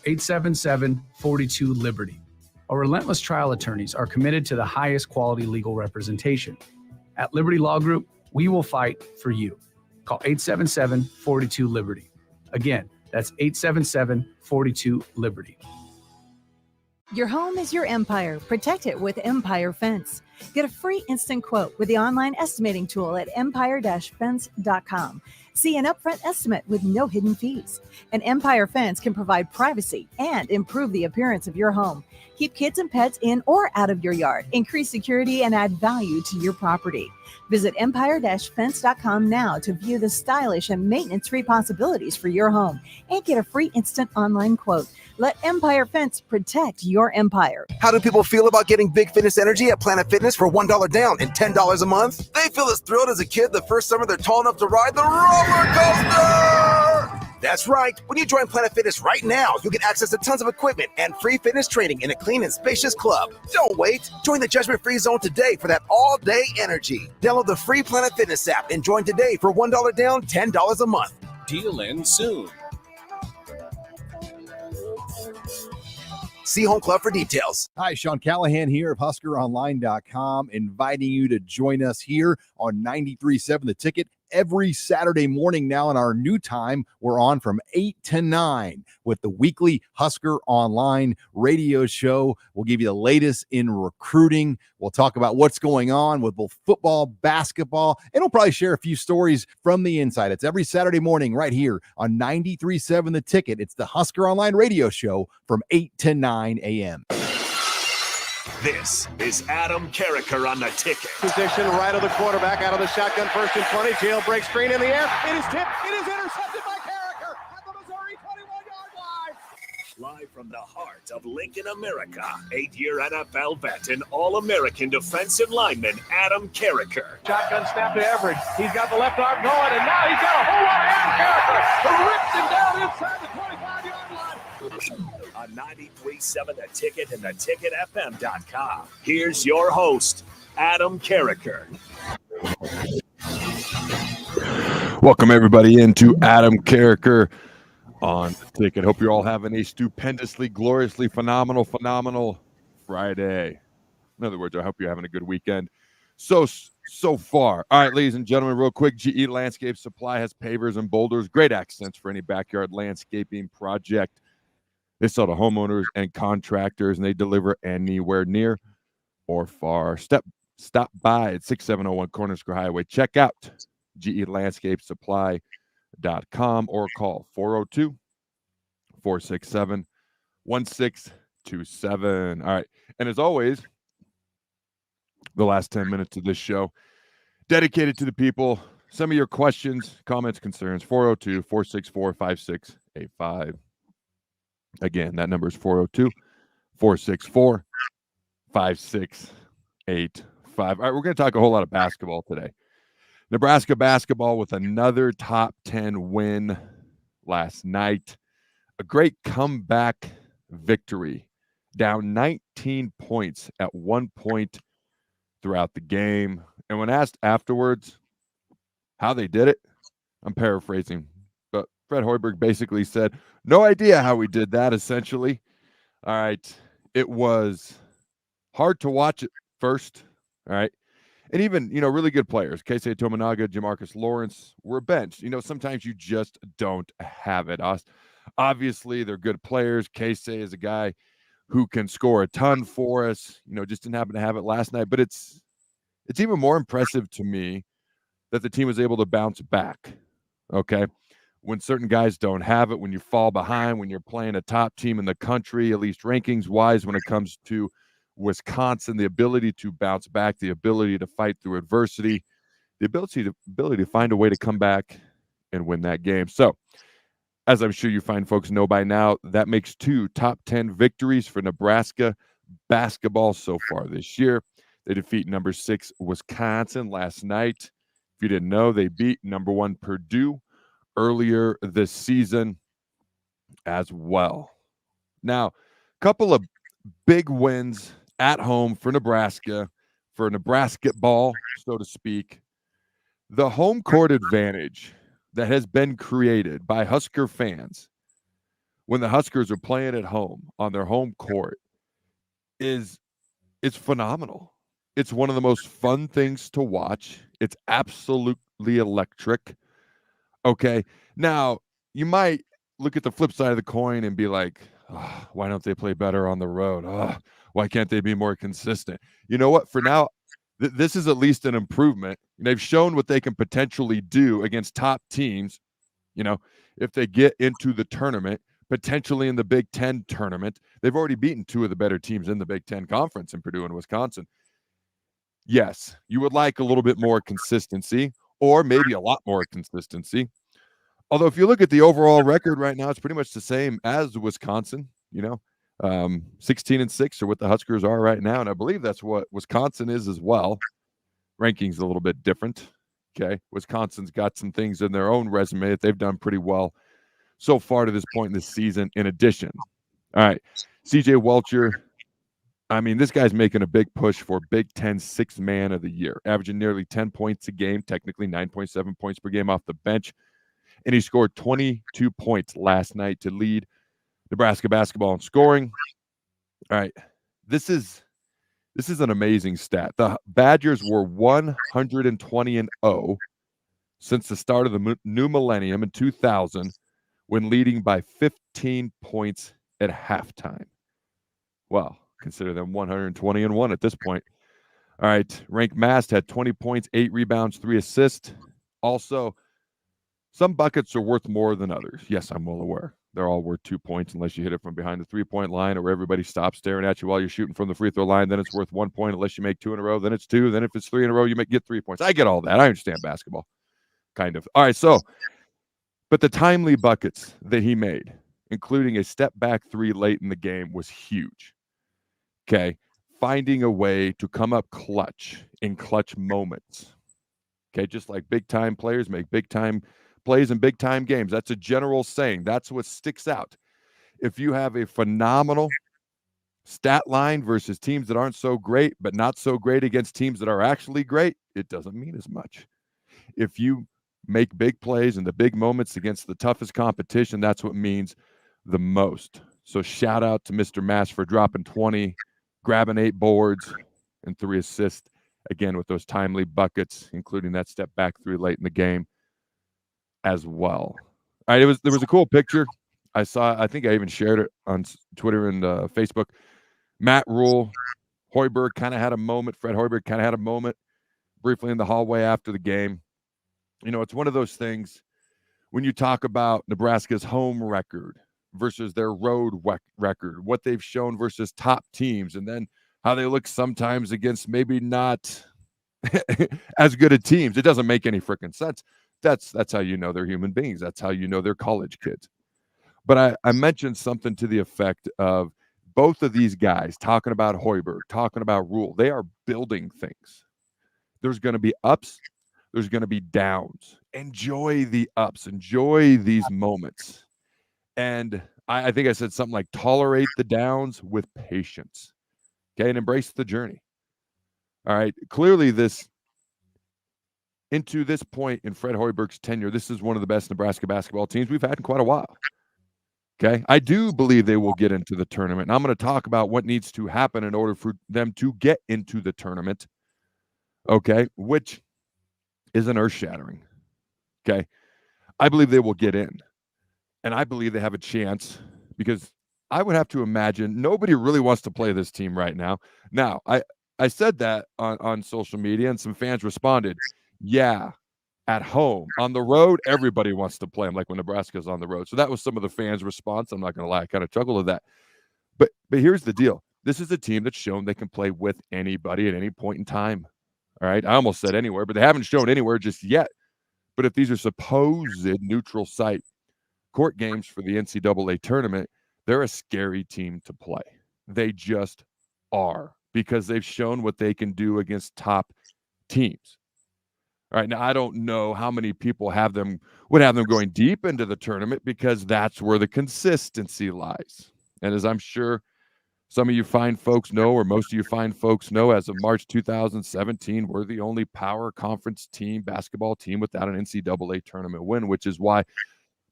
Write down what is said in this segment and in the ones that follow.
877-42-LIBERTY. Our relentless trial attorneys are committed to the highest quality legal representation. At Liberty Law Group, we will fight for you. Call 877-42-LIBERTY. Again, that's 877-42-LIBERTY. Your home is your empire. Protect it with Empire Fence. Get a free instant quote with the online estimating tool at empire-fence.com. See an upfront estimate with no hidden fees. An Empire Fence can provide privacy and improve the appearance of your home. Keep kids and pets in or out of your yard. Increase security and add value to your property. Visit empire-fence.com now to view the stylish and maintenance-free possibilities for your home and get a free instant online quote. Let Empire Fence protect your empire. How do people feel about getting Big Fitness Energy at Planet Fitness for $1 down and $10 a month? They feel as thrilled as a kid the first summer they're tall enough to ride the roller coaster! That's right. When you join Planet Fitness right now, you'll get access to tons of equipment and free fitness training in a clean and spacious club. Don't wait. Join the judgment-free zone today for that all-day energy. Download the free Planet Fitness app and join today for $1 down, $10 a month. Deal ends soon. See Home Club for details. Hi, Sean Callahan here of HuskerOnline.com, inviting you to join us here on 93.7 The Ticket every Saturday morning now. In our new time, we're on from 8 to 9 with the weekly Husker Online radio show. We'll give you the latest in recruiting. We'll talk about what's going on with both football, basketball, and we'll probably share a few stories from the inside. It's every Saturday morning right here on 93.7 The Ticket. It's the Husker Online radio show from 8 to 9 a.m. This is Adam Carriker on The Ticket. Position right of the quarterback, out of the shotgun, first and 20, jailbreak screen in the air. It is tipped, it is intercepted by Carriker at the Missouri 21-yard line. Live from the heart of Lincoln, America, 8-year NFL vet and All-American defensive lineman Adam Carriker. Shotgun snap to Everett. He's got the left arm going, and now he's got a whole lot of Adam Carriker who rips him down inside the 25-yard line. On 93.7 The Ticket and theticketfm.com. Here's your host, Adam Carriker. Welcome, everybody, into Adam Carriker on The Ticket. Hope you're all having a stupendously, gloriously, phenomenal Friday. In other words, I hope you're having a good weekend so far. All right, ladies and gentlemen, real quick, GE Landscape Supply has pavers and boulders, great accents for any backyard landscaping project. They sell to homeowners and contractors, and they deliver anywhere near or far. Stop by at 6701 Corner Highway. Check out gelandscapesupply.com or call 402-467-1627. All right. And as always, the last 10 minutes of this show dedicated to the people. Some of your questions, comments, concerns, 402-464-5685. Again, that number is 402-464-5685. All right, we're going to talk a whole lot of basketball today. Nebraska basketball with another top 10 win last night. A great comeback victory. Down 19 points at one point throughout the game. And when asked afterwards how they did it, I'm paraphrasing, but Fred Hoiberg basically said, no idea how we did that, essentially. All right. It was hard to watch at first. All right. And even, really good players, Keisei Tominaga, Jamarcus Lawrence, were benched. Sometimes you just don't have it. Obviously, they're good players. Keisei is a guy who can score a ton for us. Just didn't happen to have it last night. But it's even more impressive to me that the team was able to bounce back. Okay. When certain guys don't have it, when you fall behind, when you're playing a top team in the country, at least rankings-wise, when it comes to Wisconsin, the ability to bounce back, the ability to fight through adversity, the ability to find a way to come back and win that game. So, as I'm sure you fine folks know by now, that makes 2 top 10 victories for Nebraska basketball so far this year. They defeat number 6 Wisconsin last night. If you didn't know, they beat number 1 Purdue earlier this season as well. Now, a couple of big wins at home for Nebraska ball, so to speak. The home court advantage that has been created by Husker fans when the Huskers are playing at home on their home court it's phenomenal. It's one of the most fun things to watch. It's absolutely electric. Okay. Now, you might look at the flip side of the coin and be like, "Oh, why don't they play better on the road? Oh, why can't they be more consistent?" You know what? For now, this is at least an improvement. They've shown what they can potentially do against top teams, if they get into the tournament, potentially in the Big Ten tournament. They've already beaten two of the better teams in the Big Ten Conference in Purdue and Wisconsin. Yes, you would like a little bit more consistency, or maybe a lot more consistency. Although if you look at the overall record right now, it's pretty much the same as Wisconsin, 16-6 are what the Huskers are right now. And I believe that's what Wisconsin is as well. Ranking's a little bit different. Okay. Wisconsin's got some things in their own resume that they've done pretty well so far to this point in this season. In addition, all right, CJ Welcher. I mean, this guy's making a big push for Big Ten Sixth Man of the Year, averaging nearly 10 points a game, technically 9.7 points per game off the bench. And he scored 22 points last night to lead Nebraska basketball in scoring. All right, this is an amazing stat. The Badgers were 120-0 since the start of the new millennium in 2000, when leading by 15 points at halftime. Well, consider them 120-1 at this point. All right, Rank Mast had 20 points, 8 rebounds, 3 assists. Also, some buckets are worth more than others. Yes, I'm well aware. They're all worth 2 points unless you hit it from behind the three-point line, or where everybody stops staring at you while you're shooting from the free throw line. Then it's worth 1 point unless you make 2 in a row. Then it's 2. Then if it's 3 in a row, you get 3 points. I get all that. I understand basketball, kind of. All right, but the timely buckets that he made, including a step-back 3 late in the game, was huge. Okay, finding a way to come up clutch in clutch moments. Okay, just like big-time players make big-time plays in big-time games. That's a general saying. That's what sticks out. If you have a phenomenal stat line versus teams that aren't so great, but not so great against teams that are actually great, it doesn't mean as much. If you make big plays in the big moments against the toughest competition, that's what means the most. So shout out to Mr. Mass for dropping 20, grabbing 8 boards and 3 assists, again, with those timely buckets, including that step back 3 late in the game as well. All right, there was a cool picture I saw. I think I even shared it on Twitter and Facebook. Matt Rule, Hoiberg kind of had a moment. Fred Hoiberg kind of had a moment briefly in the hallway after the game. It's one of those things when you talk about Nebraska's home record versus their road record, what they've shown versus top teams, and then how they look sometimes against maybe not as good at teams. It doesn't make any freaking sense. That's how you know they're human beings. That's how you know they're college kids. But I mentioned something to the effect of both of these guys, talking about Hoiberg, talking about Rule. They are building things. There's going to be ups. There's going to be downs. Enjoy the ups. Enjoy these moments. And I think I said something like tolerate the downs with patience. Okay, and embrace the journey. All right. Clearly, into this point in Fred Hoiberg's tenure, this is one of the best Nebraska basketball teams we've had in quite a while. Okay. I do believe they will get into the tournament. And I'm going to talk about what needs to happen in order for them to get into the tournament. Okay. Which isn't earth-shattering. Okay. I believe they will get in. And I believe they have a chance, because I would have to imagine nobody really wants to play this team right now. Now, I said that on social media, and some fans responded, yeah, at home. On the road, everybody wants to play them, like when Nebraska's on the road. So that was some of the fans' response. I'm not going to lie, I kind of chuckled at that. But here's the deal. This is a team that's shown they can play with anybody at any point in time. All right? I almost said anywhere, but they haven't shown anywhere just yet. But if these are supposed neutral site court games for the NCAA tournament, they're a scary team to play. They just are, because they've shown what they can do against top teams. All right, now I don't know how many people would have them going deep into the tournament, because that's where the consistency lies. And as I'm sure some of you fine folks know, or most of you fine folks know, as of March 2017, we're the only power conference basketball team without an NCAA tournament win, which is why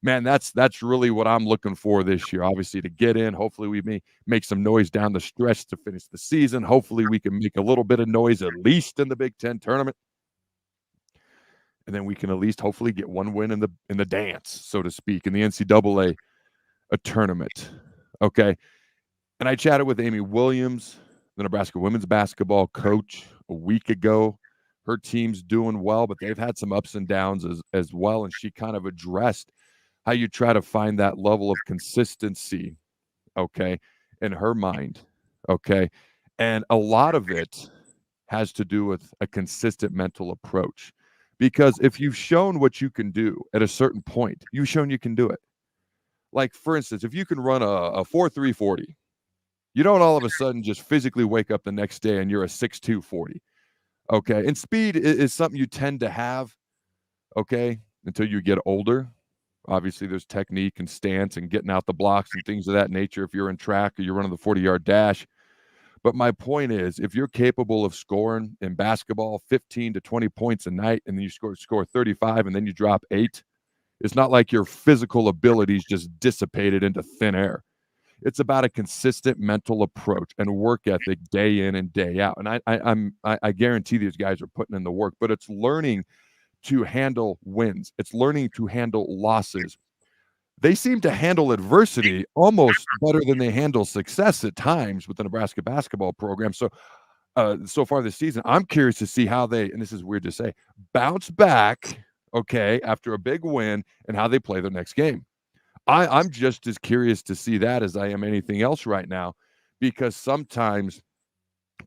man, that's really what I'm looking for this year. Obviously, to get in. Hopefully, we may make some noise down the stretch to finish the season. Hopefully, we can make a little bit of noise at least in the Big Ten tournament, and then we can at least hopefully get one win in the dance, so to speak, in the NCAA tournament. Okay, and I chatted with Amy Williams, the Nebraska women's basketball coach, a week ago. Her team's doing well, but they've had some ups and downs as well, and she kind of addressed how you try to find that level of consistency, okay, in her mind, okay? And a lot of it has to do with a consistent mental approach. Because if you've shown what you can do at a certain point, you've shown you can do it. Like, for instance, if you can run a 4.3 40, you don't all of a sudden just physically wake up the next day and you're a 6.2 40, okay? And speed is something you tend to have, okay, until you get older. Obviously, there's technique and stance and getting out the blocks and things of that nature if you're in track or you're running the 40-yard dash. But my point is, if you're capable of scoring in basketball 15 to 20 points a night and then you score 35 and then you drop 8, it's not like your physical abilities just dissipated into thin air. It's about a consistent mental approach and work ethic day in and day out. And I guarantee these guys are putting in the work, but it's learning to handle wins. It's learning to handle losses. They seem to handle adversity almost better than they handle success at times with the Nebraska basketball program. So far this season, I'm curious to see how they, and this is weird to say, bounce back, okay, after a big win and how they play their next game. I'm just as curious to see that as I am anything else right now, because sometimes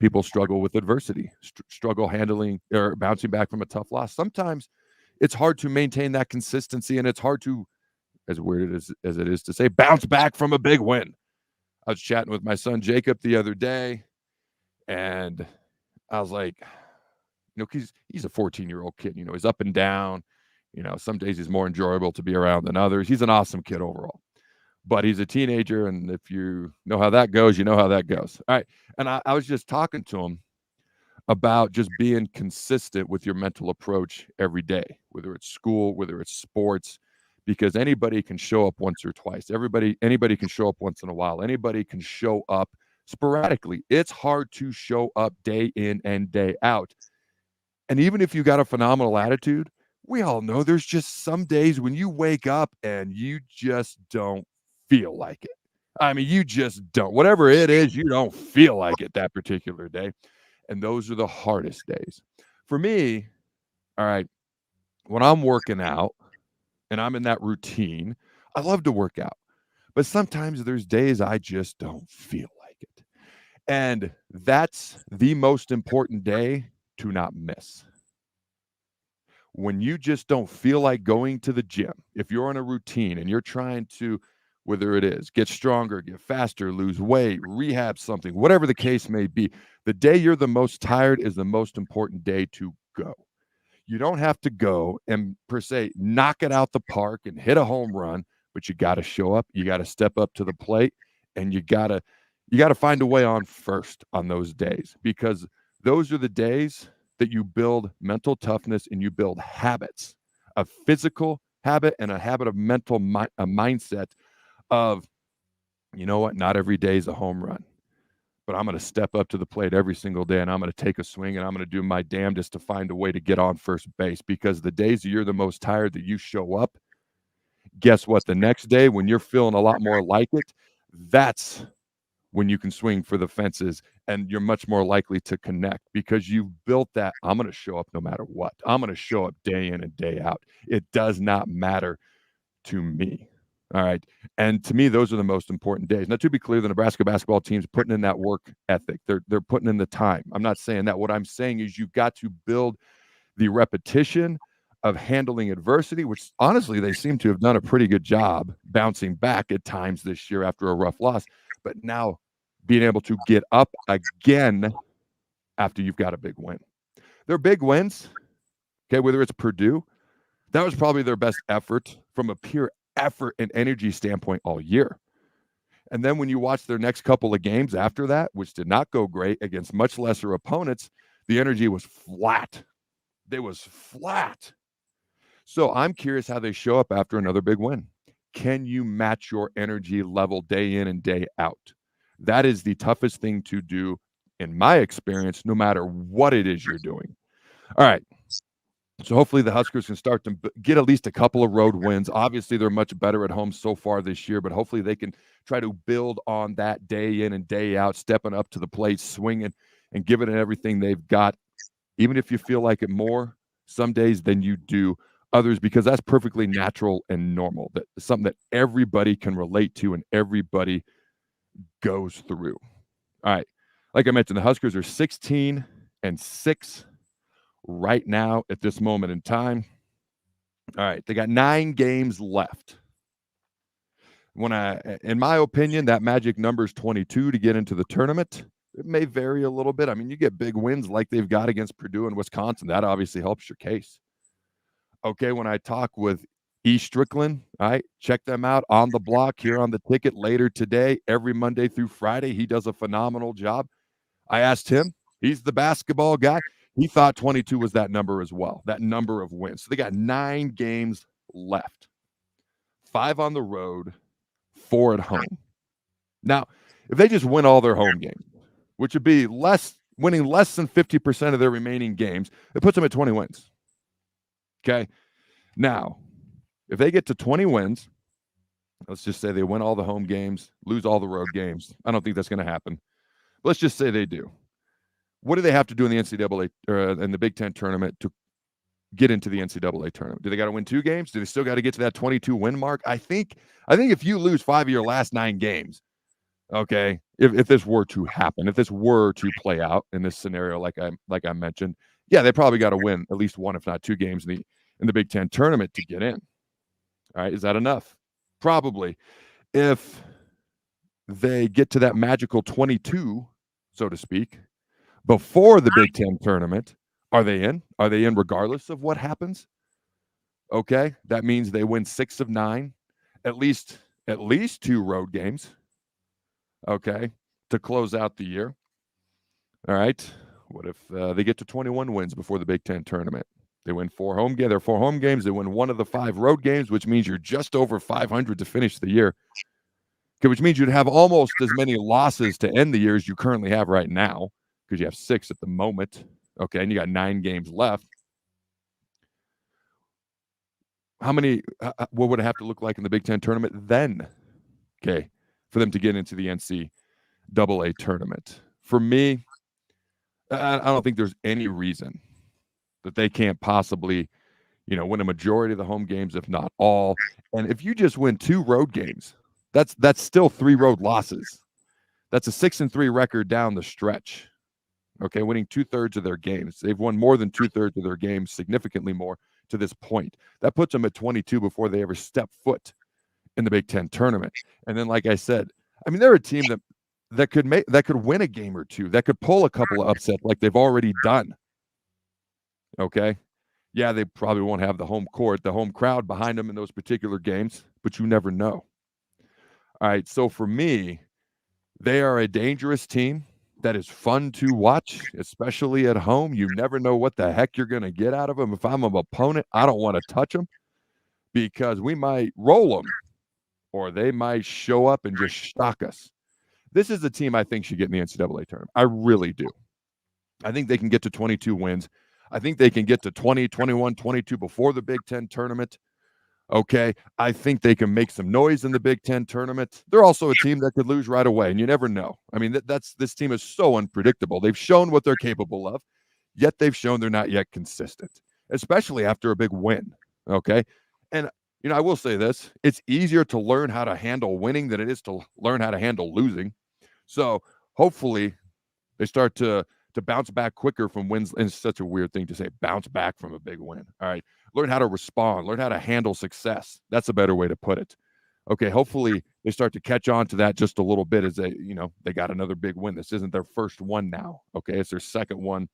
people struggle with adversity, struggle handling or bouncing back from a tough loss. Sometimes it's hard to maintain that consistency, and it's hard to, as weird as it is to say, bounce back from a big win. I was chatting with my son Jacob the other day, and I was like, he's a 14-year-old kid. He's up and down. Some days he's more enjoyable to be around than others. He's an awesome kid overall. But he's a teenager, and if you know how that goes, you know how that goes. All right. And I was just talking to him about just being consistent with your mental approach every day, whether it's school, whether it's sports, because anybody can show up once or twice. Anybody can show up once in a while. Anybody can show up sporadically. It's hard to show up day in and day out. And even if you got a phenomenal attitude, we all know there's just some days when you wake up and you just don't feel like it. I mean, you just don't. Whatever it is, you don't feel like it that particular day. And those are the hardest days. For me, all right, when I'm working out and I'm in that routine, I love to work out. But sometimes there's days I just don't feel like it. And that's the most important day to not miss. When you just don't feel like going to the gym, if you're on a routine and you're trying to, whether it is get stronger, get faster, lose weight, rehab something, whatever the case may be, the day you're the most tired is the most important day to go. You don't have to go and, per se, knock it out the park and hit a home run, but you got to show up. You got to step up to the plate, and you got to find a way on first on those days, because those are the days that you build mental toughness and you build habits, a physical habit and a habit of mental a mindset of, you know what, not every day is a home run, but I'm going to step up to the plate every single day and I'm going to take a swing and I'm going to do my damnedest to find a way to get on first base, because the days that you're the most tired that you show up, guess what? The next day when you're feeling a lot more like it, that's when you can swing for the fences and you're much more likely to connect, because you've built that. I'm going to show up no matter what. I'm going to show up day in and day out. It does not matter to me. All right. And to me, those are the most important days. Now, to be clear, the Nebraska basketball team's putting in that work ethic. They're putting in the time. I'm not saying that. What I'm saying is you've got to build the repetition of handling adversity, which honestly, they seem to have done a pretty good job bouncing back at times this year after a rough loss. But now being able to get up again after you've got a big win. They're big wins, okay, whether it's Purdue, that was probably their best effort from a pure effort and energy standpoint all year. And then when you watch their next couple of games after that, which did not go great against much lesser opponents, the energy was flat. It was flat. So I'm curious how they show up after another big win. can you match your energy level day in and day out? That is the toughest thing to do, in my experience, no matter what it is you're doing. All right. So hopefully the Huskers can start to get at least a couple of road wins. Obviously, they're much better at home so far this year, but hopefully they can try to build on that day in and day out, stepping up to the plate, swinging, and giving it everything they've got, even if you feel like it more some days than you do others, because that's perfectly natural and normal. That's something that everybody can relate to and everybody goes through. All right. Like I mentioned, the Huskers are 16-6 right now at this moment in time. All right. They got 9 games left. In my opinion, that magic number is 22 to get into the tournament. It may vary a little bit. I mean, you get big wins like they've got against Purdue and Wisconsin. That obviously helps your case. Okay, when I talk with E. Strickland, all right, check them out on the block here on the ticket later today, every Monday through Friday. He does a phenomenal job. I asked him, he's the basketball guy. He thought 22 was that number as well, that number of wins. So they got 9 games left, 5 on the road, 4 at home. Now, if they just win all their home games, which would be winning less than 50% of their remaining games, it puts them at 20 wins. Okay. Now, if they get to 20 wins, let's just say they win all the home games, lose all the road games. I don't think that's going to happen. But let's just say they do. What do they have to do in the NCAA or in the Big Ten tournament to get into the NCAA tournament? Do they got to win 2 games? Do they still got to get to that 22 win mark? I think if you lose 5 of your last 9 games, okay, if this were to happen, if this were to play out in this scenario, like I mentioned, yeah, they probably got to win at least 1, if not 2 games in the Big Ten tournament to get in. All right, is that enough? Probably. If they get to that magical 22, so to speak, before the Big Ten tournament, are they in? Are they in regardless of what happens? Okay, that means they win 6 of 9, at least 2 road games. Okay, to close out the year. All right. What if they get to 21 wins before the Big Ten tournament? They win 4 home games. There are 4 home games. They win 1 of the 5 road games, which means you're just over 500 to finish the year. Okay, which means you'd have almost as many losses to end the year as you currently have right now, because you have 6 at the moment. Okay, and you got 9 games left. How many? What would it have to look like in the Big Ten tournament then? Okay, for them to get into the NCAA tournament. For me, I don't think there's any reason that they can't possibly, win a majority of the home games, if not all. And if you just win 2 road games, that's still 3 road losses. That's a 6-3 record down the stretch. Okay, winning 2/3 of their games. They've won more than 2/3 of their games, significantly more to this point. That puts them at 22 before they ever step foot in the Big Ten tournament. And then, like I said, I mean, they're a team that could win a game or 2, that could pull a couple of upsets like they've already done. Okay. Yeah, they probably won't have the home crowd behind them in those particular games, but you never know. All right. So for me, they are a dangerous team that is fun to watch, especially at home. You never know what the heck you're going to get out of them. If I'm an opponent, I don't want to touch them because we might roll them or they might show up and just shock us. This is a team I think should get in the NCAA tournament. I really do. I think they can get to 22 wins. I think they can get to 20, 21, 22 before the Big Ten tournament. Okay. I think they can make some noise in the Big Ten tournament. They're also a team that could lose right away, and you never know. I mean, this team is so unpredictable. They've shown what they're capable of, yet they've shown they're not yet consistent, especially after a big win. Okay. And, I will say this. It's easier to learn how to handle winning than it is to learn how to handle losing. So hopefully they start to bounce back quicker from wins. And it's such a weird thing to say, bounce back from a big win. All right. Learn how to respond, learn how to handle success. That's a better way to put it. Okay. Hopefully they start to catch on to that just a little bit as they got another big win. This isn't their first one now. Okay. It's their second one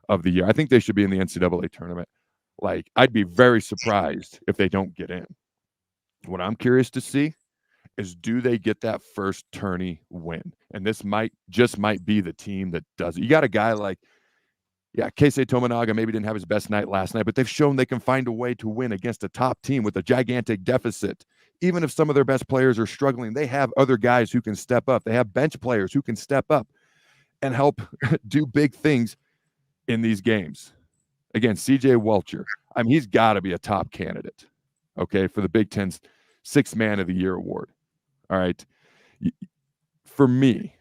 of the year. I think they should be in the NCAA tournament. Like, I'd be very surprised if they don't get in. What I'm curious to see is, do they get that first tourney win? And this might be the team that does it. You got a guy like, Keisei Tominaga maybe didn't have his best night last night, but they've shown they can find a way to win against a top team with a gigantic deficit, Even if some of their best players are struggling, they have other guys who can step up. They have bench players who can step up and help do big things in these games. Again, CJ Welcher, I mean, he's got to be a top candidate, okay, for the Big Ten's Sixth Man of the Year award. All right. For me,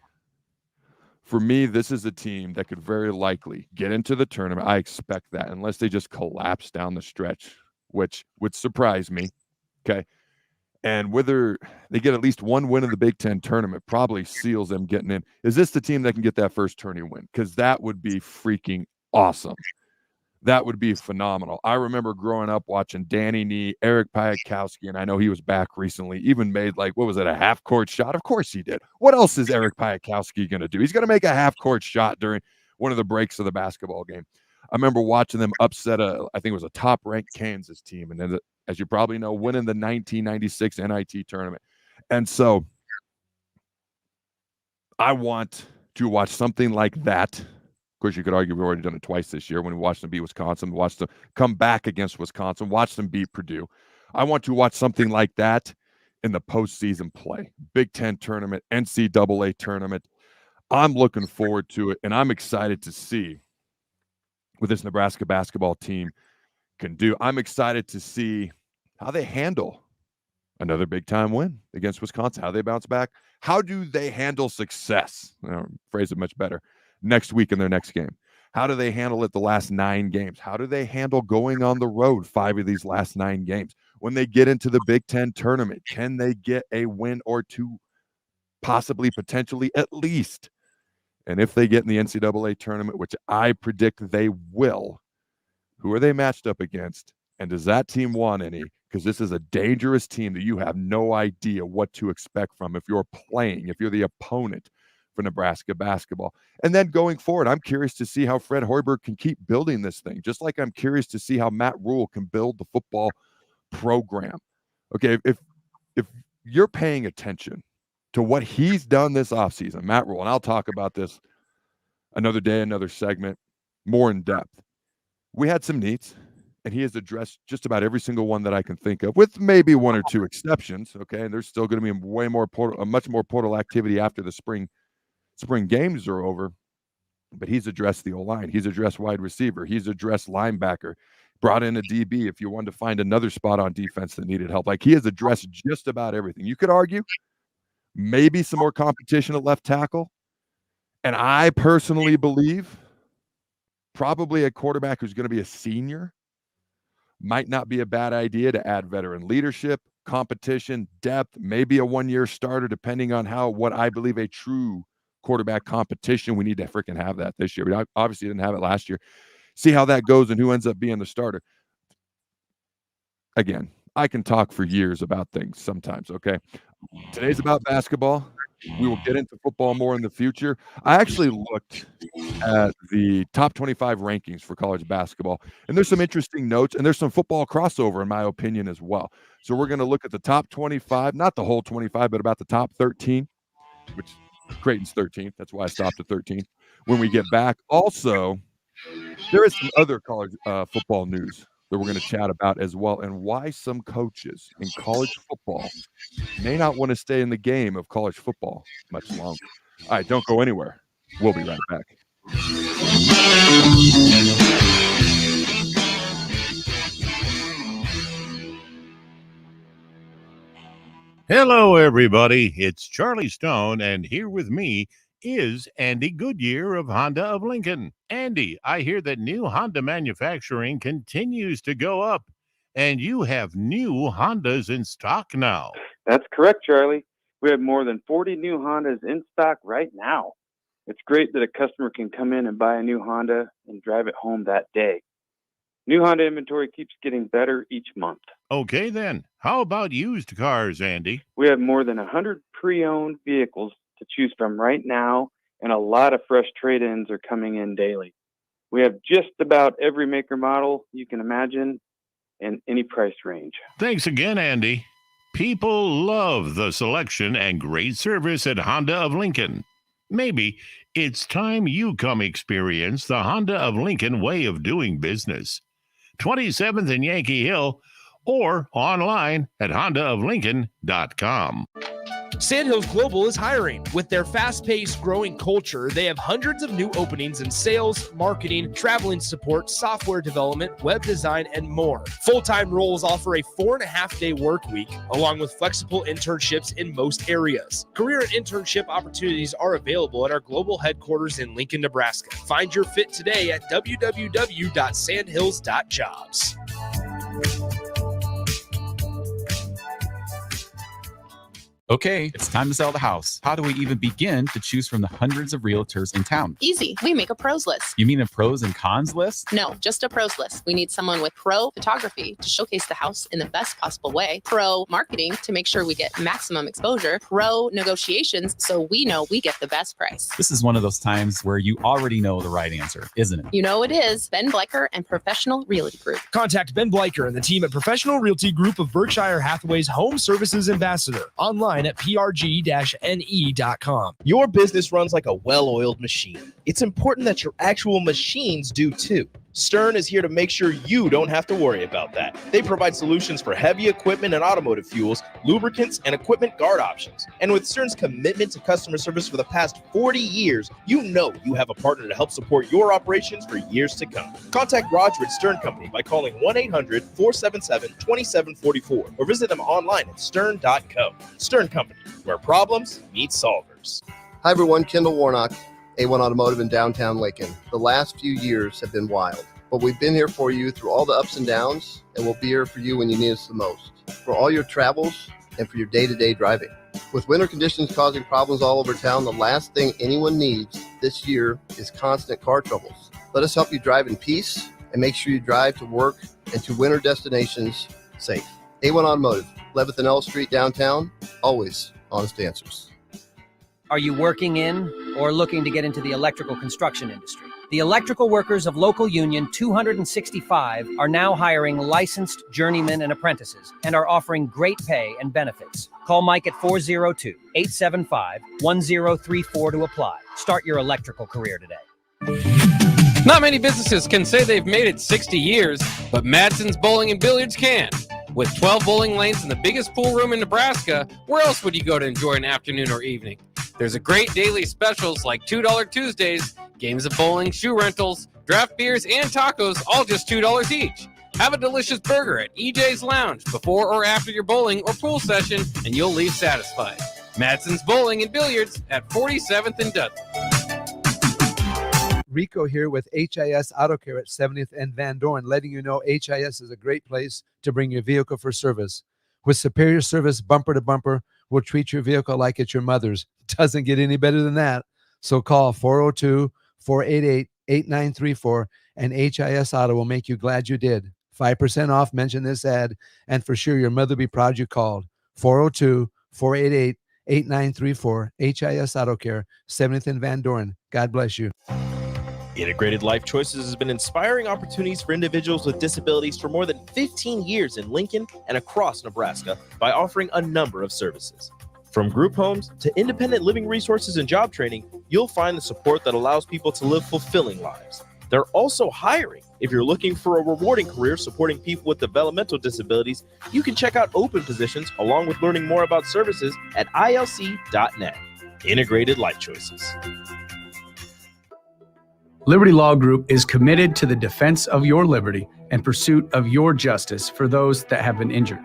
this is a team that could very likely get into the tournament. I expect that, unless they just collapse down the stretch, which would surprise me. Okay. And whether they get at least one win in the Big Ten tournament probably seals them getting in. Is this the team that can get that first tourney win? Because that would be freaking awesome. That would be phenomenal. I remember growing up watching Danny Nee, Eric Piatkowski, and I know he was back recently, even made a half-court shot? Of course he did. What else is Eric Piatkowski going to do? He's going to make a half-court shot during one of the breaks of the basketball game. I remember watching them upset I think it was a top-ranked Kansas team, and then, as you probably know, winning the 1996 NIT tournament. And so I want to watch something like that. Of course, you could argue we've already done it twice this year when we watched them beat Wisconsin, watched them come back against Wisconsin, watched them beat Purdue. I want to watch something like that in the postseason play. Big Ten tournament, NCAA tournament. I'm looking forward to it, and I'm excited to see what this Nebraska basketball team can do. I'm excited to see how they handle another big-time win against Wisconsin, how they bounce back. How do they handle success? Phrase it much better. Next week in their next game. How do they handle it the last 9 games? How do they handle going on the road 5 of these last 9 games? When they get into the Big Ten tournament, can they get a win or 2, possibly, potentially, at least? And if they get in the NCAA tournament, which I predict they will, who are they matched up against? And does that team want any? Because this is a dangerous team that you have no idea what to expect from if you're playing, if you're the opponent for Nebraska basketball. And then going forward, I'm curious to see how Fred Hoiberg can keep building this thing, just like I'm curious to see how Matt Rule can build the football program. Okay, if you're paying attention to what he's done this offseason, Matt Rule, and I'll talk about this another day, another segment, more in depth. We had some needs, and he has addressed just about every single one that I can think of, with maybe 1 or 2 exceptions, okay? And there's still going to be much more portal activity after the spring games are over, but he's addressed the O-line. He's addressed wide receiver. He's addressed linebacker, brought in a DB if you wanted to find another spot on defense that needed help. Like, he has addressed just about everything. You could argue maybe some more competition at left tackle. And I personally believe probably a quarterback who's going to be a senior might not be a bad idea to add veteran leadership, competition, depth, maybe a 1-year starter, depending on what I believe a true quarterback competition. We need to freaking have that this year. We obviously didn't have it last year. See how that goes and who ends up being the starter. Again, I can talk for years about things sometimes, okay? Today's about basketball. We will get into football more in the future. I actually looked at the top 25 rankings for college basketball, and there's some interesting notes, and there's some football crossover, in my opinion, as well. So we're going to look at the top 25, not the whole 25, but about the top 13, which Creighton's 13th. That's why I stopped at 13. When we get back, also, there is some other college football news that we're going to chat about as well, and why some coaches in college football may not want to stay in the game of college football much longer. All right, don't go anywhere. We'll be right back. Hello, everybody. It's Charlie Stone, and here with me is Andy Goodyear of Honda of Lincoln. Andy, I hear that new Honda manufacturing continues to go up, and you have new Hondas in stock now. That's correct, Charlie. We have more than 40 new Hondas in stock right now. It's great that a customer can come in and buy a new Honda and drive it home that day. New Honda inventory keeps getting better each month. Okay, then. How about used cars, Andy? We have more than 100 pre-owned vehicles to choose from right now, and a lot of fresh trade-ins are coming in daily. We have just about every maker model you can imagine in any price range. Thanks again, Andy. People love the selection and great service at Honda of Lincoln. Maybe it's time you come experience the Honda of Lincoln way of doing business. 27th and Yankee Hill, or online at hondaoflincoln.com. Sandhills Global is hiring. With their fast-paced, growing culture, they have hundreds of new openings in sales, marketing, traveling support, software development, web design, and more. Full-time roles offer a 4.5-day work week, along with flexible internships in most areas. Career and internship opportunities are available at our global headquarters in Lincoln, Nebraska. Find your fit today at www.sandhills.jobs. Okay, it's time to sell the house. How do we even begin to choose from the hundreds of realtors in town? Easy. We make a pros list. You mean a pros and cons list? No, just a pros list. We need someone with pro photography to showcase the house in the best possible way, pro marketing to make sure we get maximum exposure, pro negotiations so we know we get the best price. This is one of those times where you already know the right answer, isn't it? You know it is. Ben Bleicher and Professional Realty Group. Contact Ben Bleicher and the team at Professional Realty Group of Berkshire Hathaway's Home Services Ambassador. Online at prg-ne.com. Your business runs like a well-oiled machine. It's important that your actual machines do too. Stern is here to make sure you don't have to worry about that. They provide solutions for heavy equipment and automotive fuels, lubricants, and equipment guard options. And with Stern's commitment to customer service for the past 40 years, you know you have a partner to help support your operations for years to come. Contact Roger at Stern Company by calling 1-800-477-2744 or visit them online at stern.co. Stern Company, where problems meet solvers. Hi everyone, Kendall Warnock, A1 Automotive in downtown Lincoln. The last few years have been wild, but we've been here for you through all the ups and downs, and we'll be here for you when you need us the most, for all your travels and for your day-to-day driving. With winter conditions causing problems all over town, the last thing anyone needs this year is constant car troubles. Let us help you drive in peace and make sure you drive to work and to winter destinations safe. A1 Automotive, 11th and L Street downtown, always honest answers. Are you working in or looking to get into the electrical construction industry? The electrical workers of Local Union 265 are now hiring licensed journeymen and apprentices and are offering great pay and benefits. Call Mike at 402-875-1034 to apply. Start your electrical career today. Not many businesses can say they've made it 60 years, but Madsen's Bowling and Billiards can. With 12 bowling lanes and the biggest pool room in Nebraska, where else would you go to enjoy an afternoon or evening? There's a great daily specials like $2 Tuesdays, games of bowling, shoe rentals, draft beers, and tacos, all just $2 each. Have a delicious burger at EJ's Lounge before or after your bowling or pool session, and you'll leave satisfied. Madsen's Bowling and Billiards at 47th and Dudley. Rico here with HIS Auto Care at 70th and Van Dorn, letting you know HIS is a great place to bring your vehicle for service. With superior service bumper to bumper, we'll treat your vehicle like it's your mother's. Doesn't get any better than that. So call 402-488-8934 and HIS Auto will make you glad you did. 5% off, mention this ad, and for sure your mother will be proud you called. 402-488-8934, HIS Auto Care, 70th and Van Dorn. God bless you. Integrated Life Choices has been inspiring opportunities for individuals with disabilities for more than 15 years in Lincoln and across Nebraska by offering a number of services. From group homes to independent living resources and job training, you'll find the support that allows people to live fulfilling lives. They're also hiring. If you're looking for a rewarding career supporting people with developmental disabilities, you can check out open positions along with learning more about services at ilc.net. Integrated Life Choices. Liberty Law Group is committed to the defense of your liberty and pursuit of your justice for those that have been injured.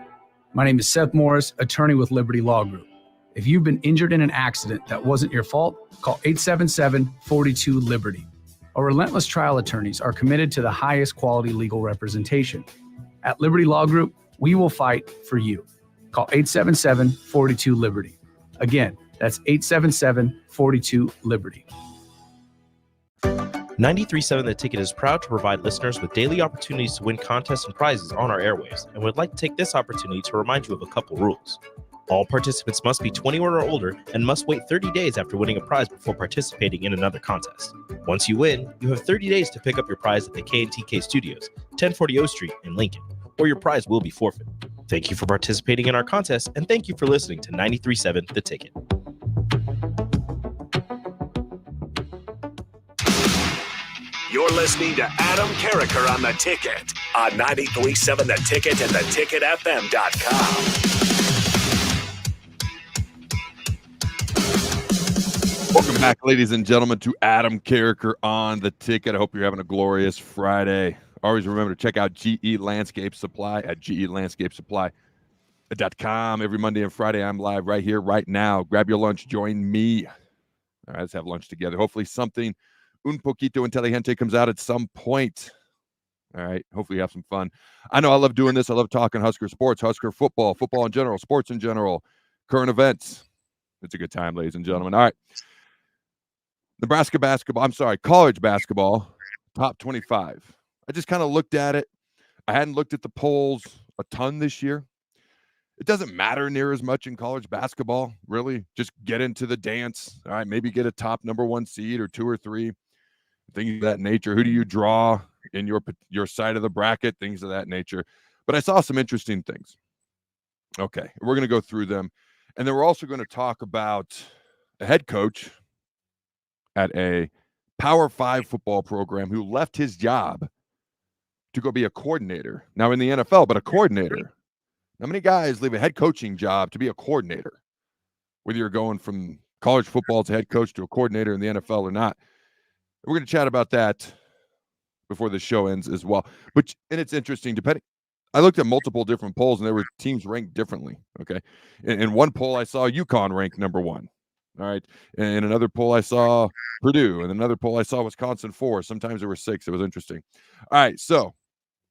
My name is Seth Morris, attorney with Liberty Law Group. If you've been injured in an accident that wasn't your fault, call 877-42-LIBERTY. Our relentless trial attorneys are committed to the highest quality legal representation. At Liberty Law Group, we will fight for you. Call 877-42-LIBERTY. Again, that's 877-42-LIBERTY. 93.7 The Ticket is proud to provide listeners with daily opportunities to win contests and prizes on our airwaves, and would like to take this opportunity to remind you of a couple rules. All participants must be 21 or older and must wait 30 days after winning a prize before participating in another contest. Once you win, you have 30 days to pick up your prize at the K&TK Studios, 1040 O Street in Lincoln, or your prize will be forfeit. Thank you for participating in our contest, and thank you for listening to 93.7 The Ticket. You're listening to Adam Carriker on The Ticket on 93.7 The Ticket and theticketfm.com. Welcome back, ladies and gentlemen, to Adam Carriker on The Ticket. I hope you're having a glorious Friday. Always remember to check out GE Landscape Supply at gelandscapesupply.com. Every Monday and Friday, I'm live right here, right now. Grab your lunch. Join me. All right, let's have lunch together. Hopefully something un poquito inteligente comes out at some point. All right, hopefully you have some fun. I know I love doing this. I love talking Husker sports, Husker football, football in general, sports in general, current events. It's a good time, ladies and gentlemen. All right. College basketball, top 25. I just kind of looked at it. I hadn't looked at the polls a ton this year. It doesn't matter near as much in college basketball, really. Just get into the dance. All right, maybe get a top number 1 seed or 2 or 3, things of that nature. Who do you draw in your side of the bracket? Things of that nature. But I saw some interesting things. Okay, we're going to go through them. And then we're also going to talk about a head coach at a Power 5 football program who left his job to go be a coordinator. Now in the NFL, but a coordinator. How many guys leave a head coaching job to be a coordinator? Whether you're going from college football to head coach to a coordinator in the NFL or not. We're going to chat about that before the show ends as well. And it's interesting, I looked at multiple different polls and there were teams ranked differently. Okay. In one poll, I saw UConn ranked number 1. All right. In another poll, I saw Purdue. And another poll, I saw Wisconsin 4. Sometimes there were 6. It was interesting. All right. So,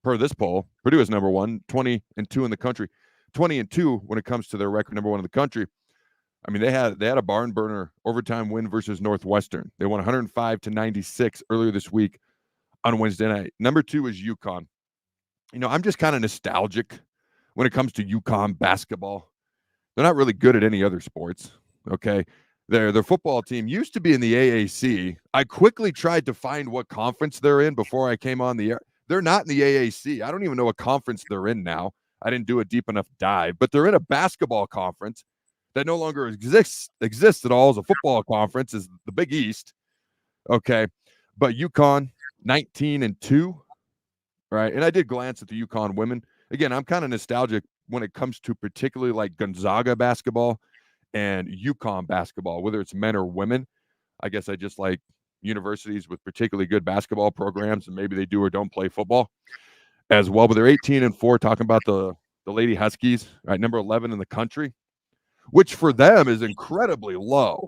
per this poll, Purdue is number 1, 20-2 in the country. 20-2 when it comes to their record, number 1 in the country. I mean, they had a barn burner overtime win versus Northwestern. They won 105-96 earlier this week on Wednesday night. Number 2 is UConn. You know, I'm just kind of nostalgic when it comes to UConn basketball. They're not really good at any other sports. Okay. Their football team used to be in the AAC. I quickly tried to find what conference they're in before I came on the air. They're not in the AAC. I don't even know what conference they're in now. I didn't do a deep enough dive, but they're in a basketball conference that no longer exists at all as a football conference, is the Big East. Okay. But UConn, 19-2. Right. And I did glance at the UConn women. Again, I'm kind of nostalgic when it comes to particularly like Gonzaga basketball and UConn basketball, whether it's men or women. I guess I just like universities with particularly good basketball programs, and maybe they do or don't play football as well. But they're 18-4, talking about the Lady Huskies, right? Number 11 in the country, which for them is incredibly low.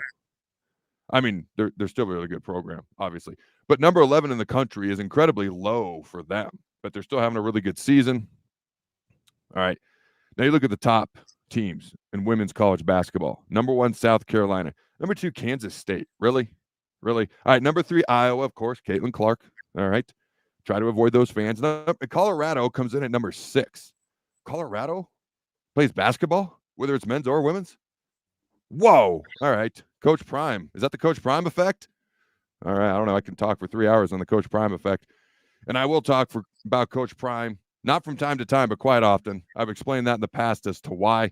I mean, they're still a really good program, obviously. But number 11 in the country is incredibly low for them. But they're still having a really good season. All right. Now you look at the top teams in women's college basketball. Number 1, South Carolina. Number 2, Kansas State. Really? All right. Number 3, Iowa, of course, Caitlin Clark. All right. Try to avoid those fans. Colorado comes in at number 6. Colorado plays basketball, whether it's men's or women's. Whoa. All right. Coach Prime. Is that the Coach Prime effect? All right. I don't know. I can talk for 3 hours on the Coach Prime effect. And I will talk about Coach Prime, not from time to time, but quite often. I've explained that in the past as to why.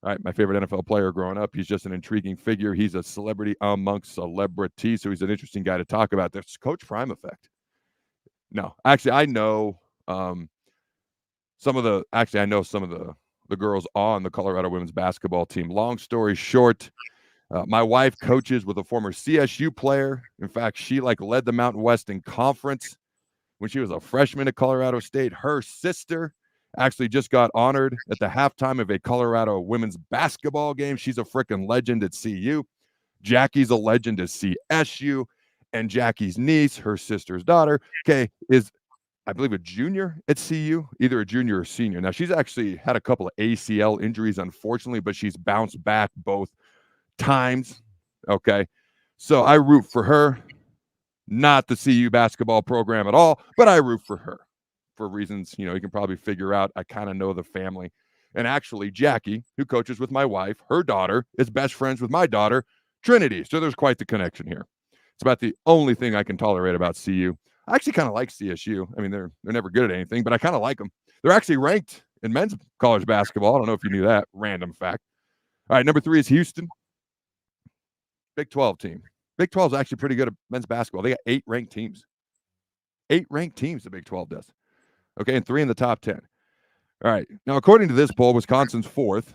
All right, my favorite NFL player growing up. He's just an intriguing figure. He's a celebrity amongst celebrities, so he's an interesting guy to talk about. There's Coach Prime effect. No, actually, I know some of the girls on the Colorado women's basketball team. Long story short, my wife coaches with a former CSU player. In fact, she led the Mountain West in conference when she was a freshman at Colorado State. Her sister actually just got honored at the halftime of a Colorado women's basketball game. She's a freaking legend at CU. Jackie's a legend at CSU. And Jackie's niece, her sister's daughter, is, I believe, a junior at CU, either a junior or senior. Now, she's actually had a couple of ACL injuries, unfortunately, but she's bounced back both times. Okay. So I root for her. Not the CU basketball program at all, but I root for her for reasons, you can probably figure out. I kind of know the family. And actually, Jackie, who coaches with my wife, her daughter is best friends with my daughter, Trinity. So there's quite the connection here. It's about the only thing I can tolerate about CU. I actually kind of like CSU. I mean, they're never good at anything, but I kind of like them. They're actually ranked in men's college basketball. I don't know if you knew that. Random fact. All right, number 3 is Houston. Big 12 team. Big 12 is actually pretty good at men's basketball. They got 8 ranked teams. 8 ranked teams the Big 12 does. Okay, and 3 in the top 10. All right. Now, according to this poll, Wisconsin's 4th,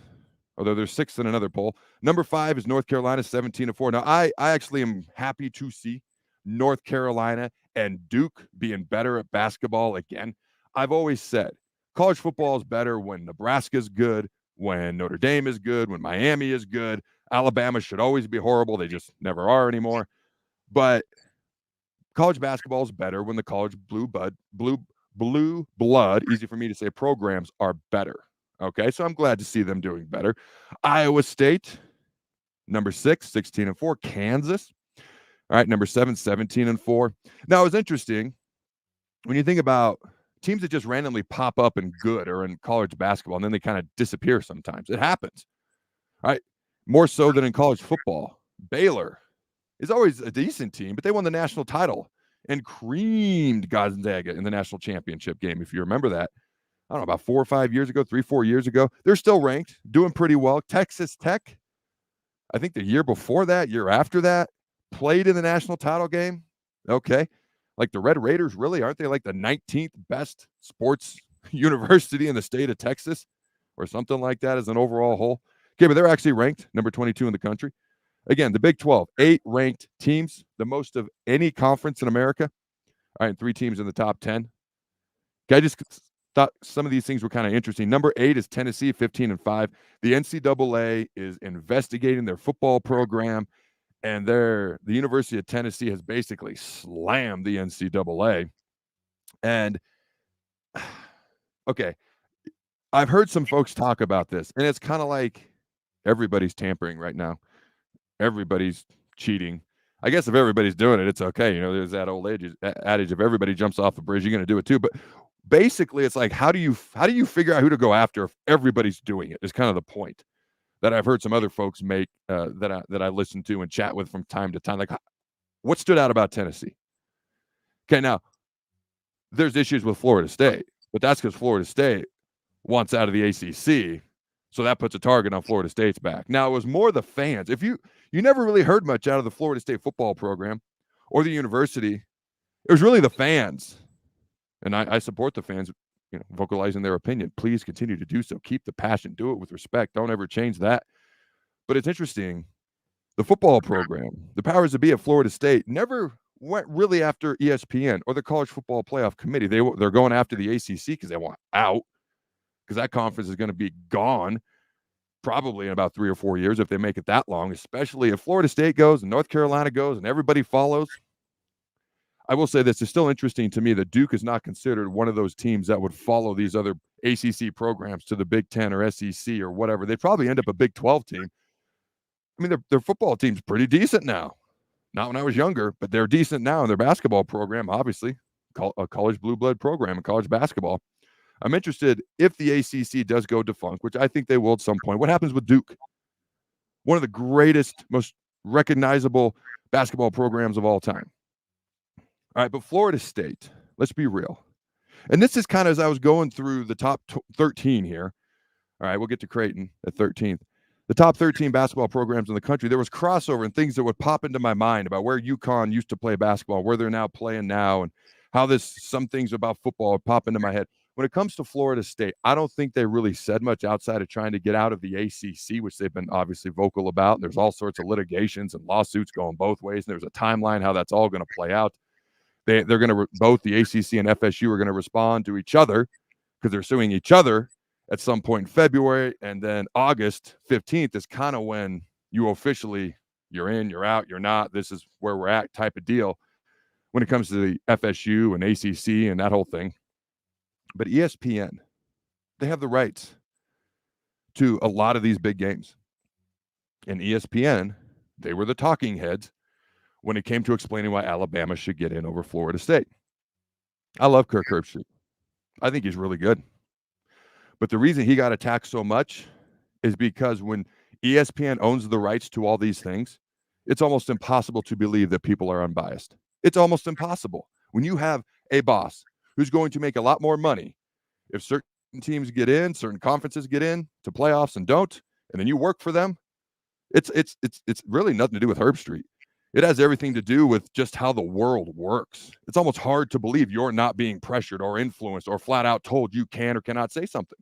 although they're 6th in another poll. Number 5 is North Carolina, 17-4. Now, I actually am happy to see North Carolina and Duke being better at basketball again. I've always said college football is better when Nebraska's good, when Notre Dame is good, when Miami is good. Alabama should always be horrible. They just never are anymore. But college basketball is better when the college blue blood, easy for me to say, programs are better. Okay, so I'm glad to see them doing better. Iowa State, number 6, 16-4. Kansas, all right, number 7, 17-4. Now, it's interesting when you think about teams that just randomly pop up and good or in college basketball, and then they kind of disappear sometimes. It happens, all right? More so than in college football. Baylor is always a decent team, but they won the national title and creamed Gonzaga in the national championship game, if you remember that. I don't know, about 4 or 5 years ago, 3-4 years ago. They're still ranked, doing pretty well. Texas Tech, I think the year before that, year after that, played in the national title game. Okay. Like the Red Raiders, really? Aren't they like the 19th best sports university in the state of Texas or something like that as an overall whole? Okay, but they're actually ranked number 22 in the country. Again, the Big 12, 8 ranked teams, the most of any conference in America. All right, and 3 teams in the top 10. Okay, I just thought some of these things were kind of interesting. Number 8 is Tennessee, 15-5. The NCAA is investigating their football program, and the University of Tennessee has basically slammed the NCAA. And, okay, I've heard some folks talk about this, and it's kind of like everybody's tampering right now. Everybody's cheating. I guess if everybody's doing it, it's okay. You know, there's that old adage, if everybody jumps off the bridge, you're going to do it too. But basically, it's like, how do you figure out who to go after if everybody's doing it? Is kind of the point that I've heard some other folks make that I listen to and chat with from time to time. Like, what stood out about Tennessee? Okay, now there's issues with Florida State, but that's because Florida State wants out of the ACC, so that puts a target on Florida State's back. Now, it was more the fans. If you never really heard much out of the Florida State football program or the university, it was really the fans. And I support the fans, you know, vocalizing their opinion. Please continue to do so. Keep the passion. Do it with respect. Don't ever change that. But it's interesting. The football program, the powers that be at Florida State, never went really after ESPN or the College Football Playoff Committee. They're going after the ACC because they want out, because that conference is going to be gone probably in about 3 or 4 years if they make it that long, especially if Florida State goes and North Carolina goes and everybody follows. I will say this, it's still interesting to me that Duke is not considered one of those teams that would follow these other ACC programs to the Big 10 or SEC or whatever. They'd probably end up a Big 12 team. I mean, their football team's pretty decent now. Not when I was younger, but they're decent now in their basketball program, obviously. A college blue blood program in college basketball. I'm interested if the ACC does go defunct, which I think they will at some point. What happens with Duke? One of the greatest, most recognizable basketball programs of all time. All right, but Florida State, let's be real. And this is kind of as I was going through the top 13 here. All right, we'll get to Creighton at 13th. The top 13 basketball programs in the country, there was crossover and things that would pop into my mind about where UConn used to play basketball, where they're now playing now, and how some things about football would pop into my head. When it comes to Florida State, I don't think they really said much outside of trying to get out of the ACC, which they've been obviously vocal about. There's all sorts of litigations and lawsuits going both ways, and there's a timeline how that's all going to play out. They're going to both the ACC and FSU are going to respond to each other because they're suing each other at some point in February, and then August 15th is kind of when you officially, you're in, you're out, you're not, this is where we're at type of deal when it comes to the FSU and ACC and that whole thing. But ESPN, they have the rights to a lot of these big games. And ESPN, they were the talking heads when it came to explaining why Alabama should get in over Florida State. I love Kirk Herbstreit. I think he's really good. But the reason he got attacked so much is because when ESPN owns the rights to all these things, it's almost impossible to believe that people are unbiased. It's almost impossible. When you have a boss who's going to make a lot more money if certain teams get in, certain conferences get in to playoffs and don't, and then you work for them, it's really nothing to do with Herbstreit. It has everything to do with just how the world works. It's almost hard to believe you're not being pressured or influenced or flat out told you can or cannot say something.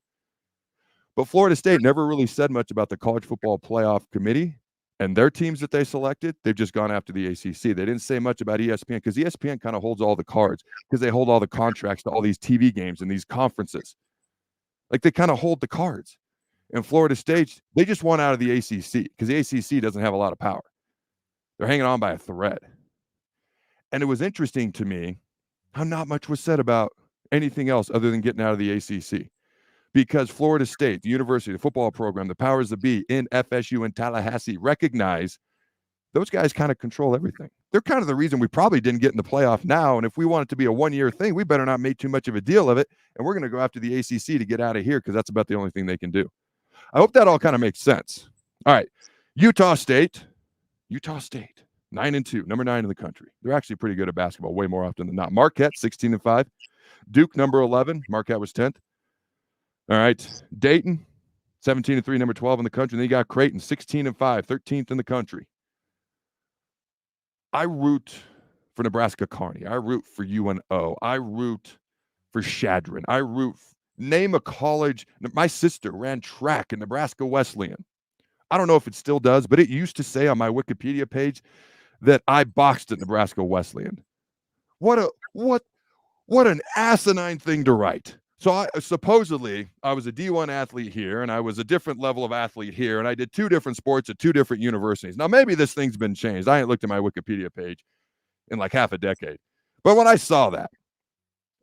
But Florida State never really said much about the College Football Playoff Committee and their teams that they selected. They've just gone after the ACC. They didn't say much about ESPN because ESPN kind of holds all the cards because they hold all the contracts to all these TV games and these conferences. Like, they kind of hold the cards. And Florida State, they just want out of the ACC because the ACC doesn't have a lot of power. They're hanging on by a thread. And it was interesting to me how not much was said about anything else other than getting out of the ACC. Because Florida State, the university, the football program, the powers that be in FSU and Tallahassee recognize those guys kind of control everything. They're kind of the reason we probably didn't get in the playoff now. And if we want it to be a one-year thing, we better not make too much of a deal of it. And we're going to go after the ACC to get out of here because that's about the only thing they can do. I hope that all kind of makes sense. All right. Utah State, 9-2, number 9 in the country. They're actually pretty good at basketball way more often than not. Marquette, 16-5. Duke, number 11. Marquette was 10th. All right. Dayton, 17-3, number 12 in the country. And then you got Creighton, 16-5, 13th in the country. I root for Nebraska Kearney. I root for UNO. I root for Shadron. Name a college. My sister ran track in Nebraska Wesleyan. I don't know if it still does, but it used to say on my Wikipedia page that I boxed at Nebraska Wesleyan. What an asinine thing to write. So I was a D1 athlete here, and I was a different level of athlete here, and I did 2 different sports at 2 different universities. Now, maybe this thing's been changed. I ain't looked at my Wikipedia page in like half a decade. But when I saw that,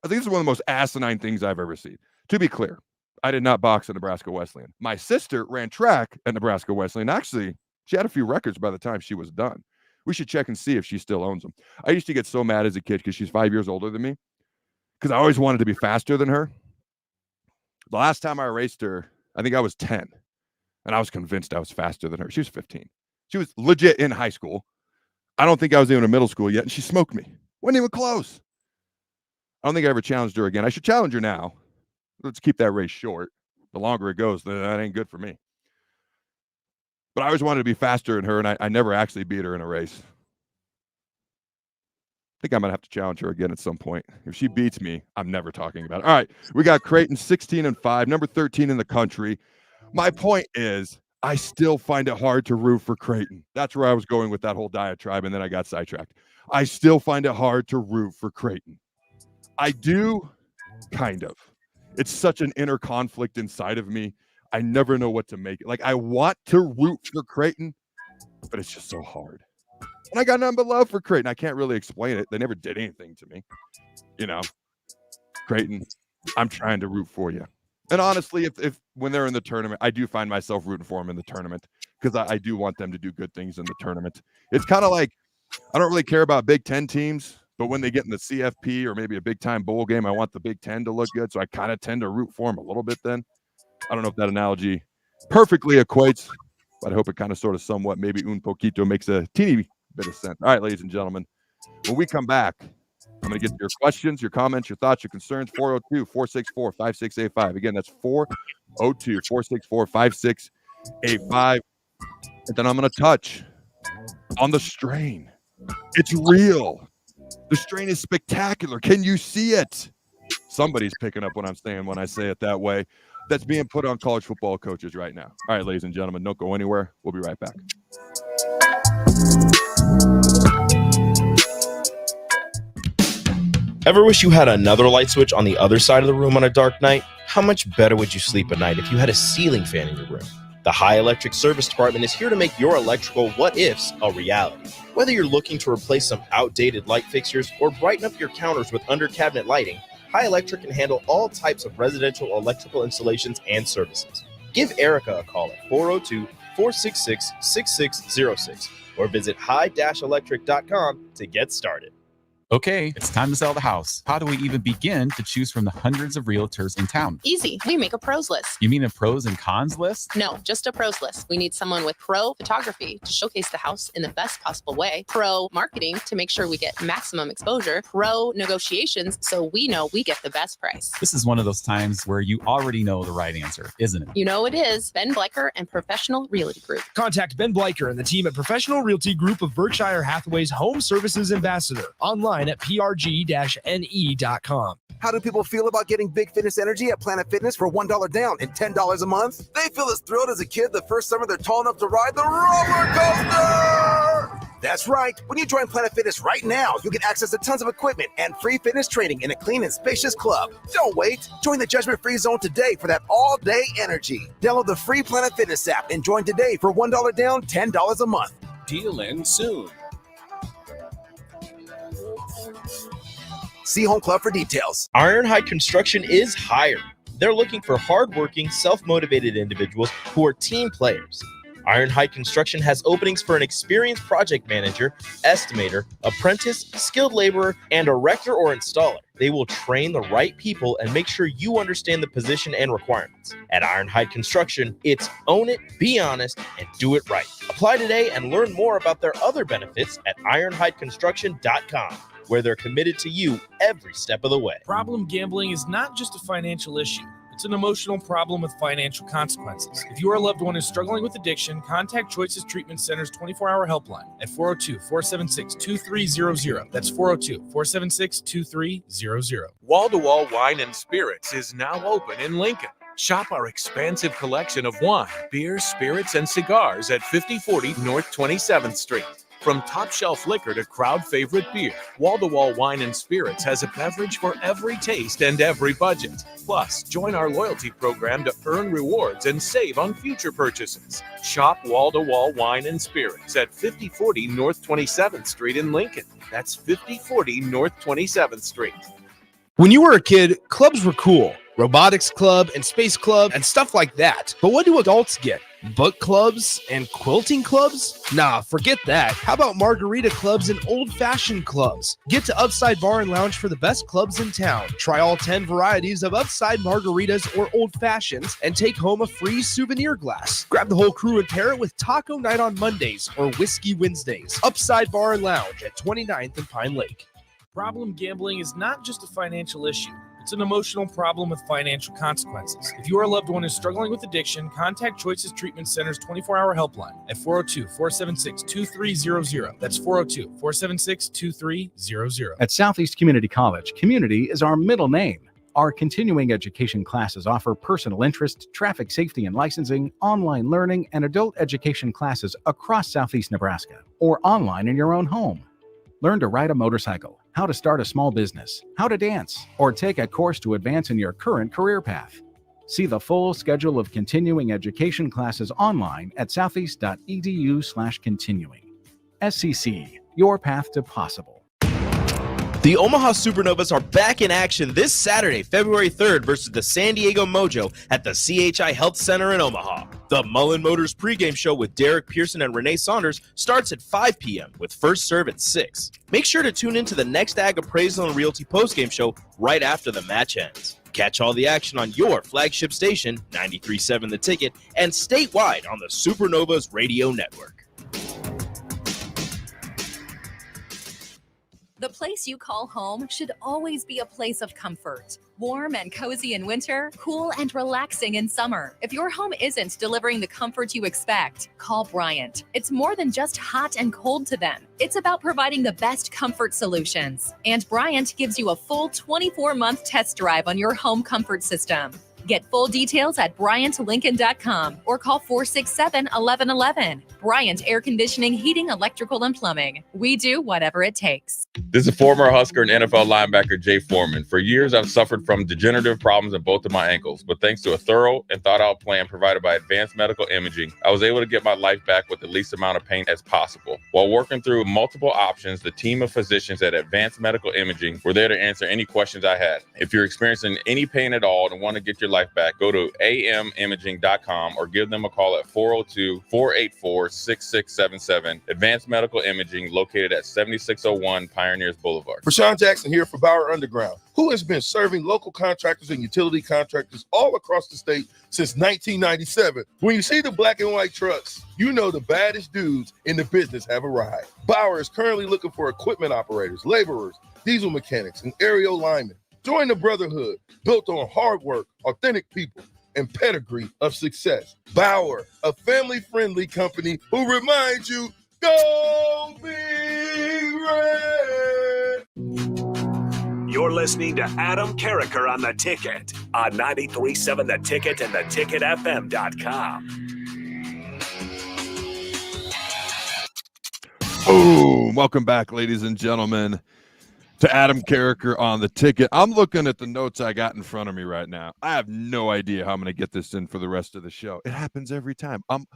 I think this is one of the most asinine things I've ever seen. To be clear, I did not box at Nebraska Wesleyan. My sister ran track at Nebraska Wesleyan. Actually, she had a few records by the time she was done. We should check and see if she still owns them. I used to get so mad as a kid because she's 5 years older than me because I always wanted to be faster than her. The last time I raced her, I think I was 10, and I was convinced I was faster than her. She was 15. She was legit in high school. I don't think I was even in middle school yet, and she smoked me. Wasn't even close. I don't think I ever challenged her again. I should challenge her now. Let's keep that race short. The longer it goes, that ain't good for me. But I always wanted to be faster than her, and I never actually beat her in a race. I think I'm going to have to challenge her again at some point. If she beats me, I'm never talking about it. All right, we got Creighton 16-5, number 13 in the country. My point is, I still find it hard to root for Creighton. That's where I was going with that whole diatribe, and then I got sidetracked. I still find it hard to root for Creighton. I do, kind of. It's such an inner conflict inside of me. I never know what to make it. Like, I want to root for Creighton, but it's just so hard. And I got nothing but love for Creighton. I can't really explain it. They never did anything to me. You know, Creighton, I'm trying to root for you. And honestly, if when they're in the tournament, I do find myself rooting for them in the tournament because I do want them to do good things in the tournament. It's kind of like, I don't really care about Big Ten teams, but when they get in the CFP or maybe a big-time bowl game, I want the Big Ten to look good. So I kind of tend to root for them a little bit then. I don't know if that analogy perfectly equates, but I hope it kind of sort of somewhat maybe un poquito makes a teeny bit of sense. All right, ladies and gentlemen, when we come back, I'm going to get to your questions, your comments, your thoughts, your concerns, 402-464-5685. Again, that's 402-464-5685. And then I'm going to touch on the strain. It's real. The strain is spectacular. Can you see it? Somebody's picking up what I'm saying when I say it that way. That's being put on college football coaches right now. All right, ladies and gentlemen, don't go anywhere. We'll be right back. Ever wish you had another light switch on the other side of the room on a dark night? How much better would you sleep at night if you had a ceiling fan in your room? The High Electric Service Department is here to make your electrical what-ifs a reality. Whether you're looking to replace some outdated light fixtures or brighten up your counters with under-cabinet lighting, High Electric can handle all types of residential electrical installations and services. Give Erica a call at 402-466-6606 or visit high-electric.com to get started. Okay, it's time to sell the house. How do we even begin to choose from the hundreds of realtors in town? Easy. We make a pros list. You mean a pros and cons list? No, just a pros list. We need someone with pro photography to showcase the house in the best possible way, pro marketing to make sure we get maximum exposure, pro negotiations so we know we get the best price. This is one of those times where you already know the right answer, isn't it? You know it is. Ben Bleicher and Professional Realty Group. Contact Ben Bleicher and the team at Professional Realty Group of Berkshire Hathaway's Home Services Ambassador. Online at prg-ne.com. How do people feel about getting big fitness energy at Planet Fitness for $1 down and $10 a month? They feel as thrilled as a kid the first summer they're tall enough to ride the roller coaster! That's right. When you join Planet Fitness right now, you'll get access to tons of equipment and free fitness training in a clean and spacious club. Don't wait. Join the judgment-free zone today for that all-day energy. Download the free Planet Fitness app and join today for $1 down, $10 a month. Deal ends soon. See Home Club for details. Ironhide Construction is hiring. They're looking for hardworking, self-motivated individuals who are team players. Ironhide Construction has openings for an experienced project manager, estimator, apprentice, skilled laborer, and erector or installer. They will train the right people and make sure you understand the position and requirements. At Ironhide Construction, it's own it, be honest, and do it right. Apply today and learn more about their other benefits at ironhideconstruction.com, where they're committed to you every step of the way. Problem gambling is not just a financial issue. It's an emotional problem with financial consequences. If your loved one is struggling with addiction, contact Choices Treatment Center's 24-hour helpline at 402-476-2300. That's 402-476-2300. Wall-to-Wall Wine and Spirits is now open in Lincoln. Shop our expansive collection of wine, beer, spirits, and cigars at 5040 North 27th Street. From top-shelf liquor to crowd-favorite beer, Wall-to-Wall Wine and Spirits has a beverage for every taste and every budget. Plus, join our loyalty program to earn rewards and save on future purchases. Shop Wall-to-Wall Wine and Spirits at 5040 North 27th Street in Lincoln. That's 5040 North 27th Street. When you were a kid, clubs were cool. Robotics club and space club and stuff like that. But what do adults get? Book clubs and quilting clubs? Nah, forget that. How about margarita clubs and old-fashioned clubs? Get to Upside Bar and Lounge for the best clubs in town. Try all 10 varieties of Upside margaritas or old fashions and take home a free souvenir glass. Grab the whole crew and pair it with Taco Night on Mondays or Whiskey Wednesdays. Upside Bar and Lounge at 29th and Pine Lake. Problem gambling is not just a financial issue. It's an emotional problem with financial consequences. If your loved one is struggling with addiction, contact Choices Treatment Center's 24-hour helpline at 402-476-2300. That's 402-476-2300. At Southeast Community College, community is our middle name. Our continuing education classes offer personal interest, traffic safety and licensing, online learning, and adult education classes across Southeast Nebraska or online in your own home. Learn to ride a motorcycle, how to start a small business, how to dance, or take a course to advance in your current career path. See the full schedule of continuing education classes online at southeast.edu/continuing. SCC, your path to possible. The Omaha Supernovas are back in action this Saturday, February 3rd versus the San Diego Mojo at the CHI Health Center in Omaha. The Mullen Motors pregame show with Derek Pearson and Renee Saunders starts at 5 p.m. with first serve at 6. Make sure to tune into the Next Ag Appraisal and Realty postgame show right after the match ends. Catch all the action on your flagship station, 93.7 The Ticket, and statewide on the Supernovas Radio Network. The place you call home should always be a place of comfort. Warm and cozy in winter, cool and relaxing in summer. If your home isn't delivering the comfort you expect, call Bryant. It's more than just hot and cold to them. It's about providing the best comfort solutions. And Bryant gives you a full 24-month test drive on your home comfort system. Get full details at BryantLincoln.com or call 467-1111. Bryant Air Conditioning, Heating, Electrical, and Plumbing. We do whatever it takes. This is former Husker and NFL linebacker Jay Foreman. For years, I've suffered from degenerative problems in both of my ankles, but thanks to a thorough and thought-out plan provided by Advanced Medical Imaging, I was able to get my life back with the least amount of pain as possible. While working through multiple options, the team of physicians at Advanced Medical Imaging were there to answer any questions I had. If you're experiencing any pain at all and want to get your life back, go to amimaging.com or give them a call at 402-484-6677. Advanced Medical Imaging, located at 7601 Pioneers Boulevard. Rashawn Jackson here for Bauer Underground, who has been serving local contractors and utility contractors all across the state since 1997. When you see the black and white trucks, you know the baddest dudes in the business have arrived. Bauer is currently looking for equipment operators, laborers, diesel mechanics, and aerial linemen. Join the brotherhood built on hard work, authentic people, and pedigree of success. Bauer, a family-friendly company who reminds you, go Big Red! You're listening to Adam Carriker on The Ticket on 93.7 The Ticket and theticketfm.com. Boom. Welcome back, ladies and gentlemen, to Adam Carriker on The Ticket. I'm looking at the notes I got in front of me right now. I have no idea how I'm going to get this in for the rest of the show. It happens every time. I'm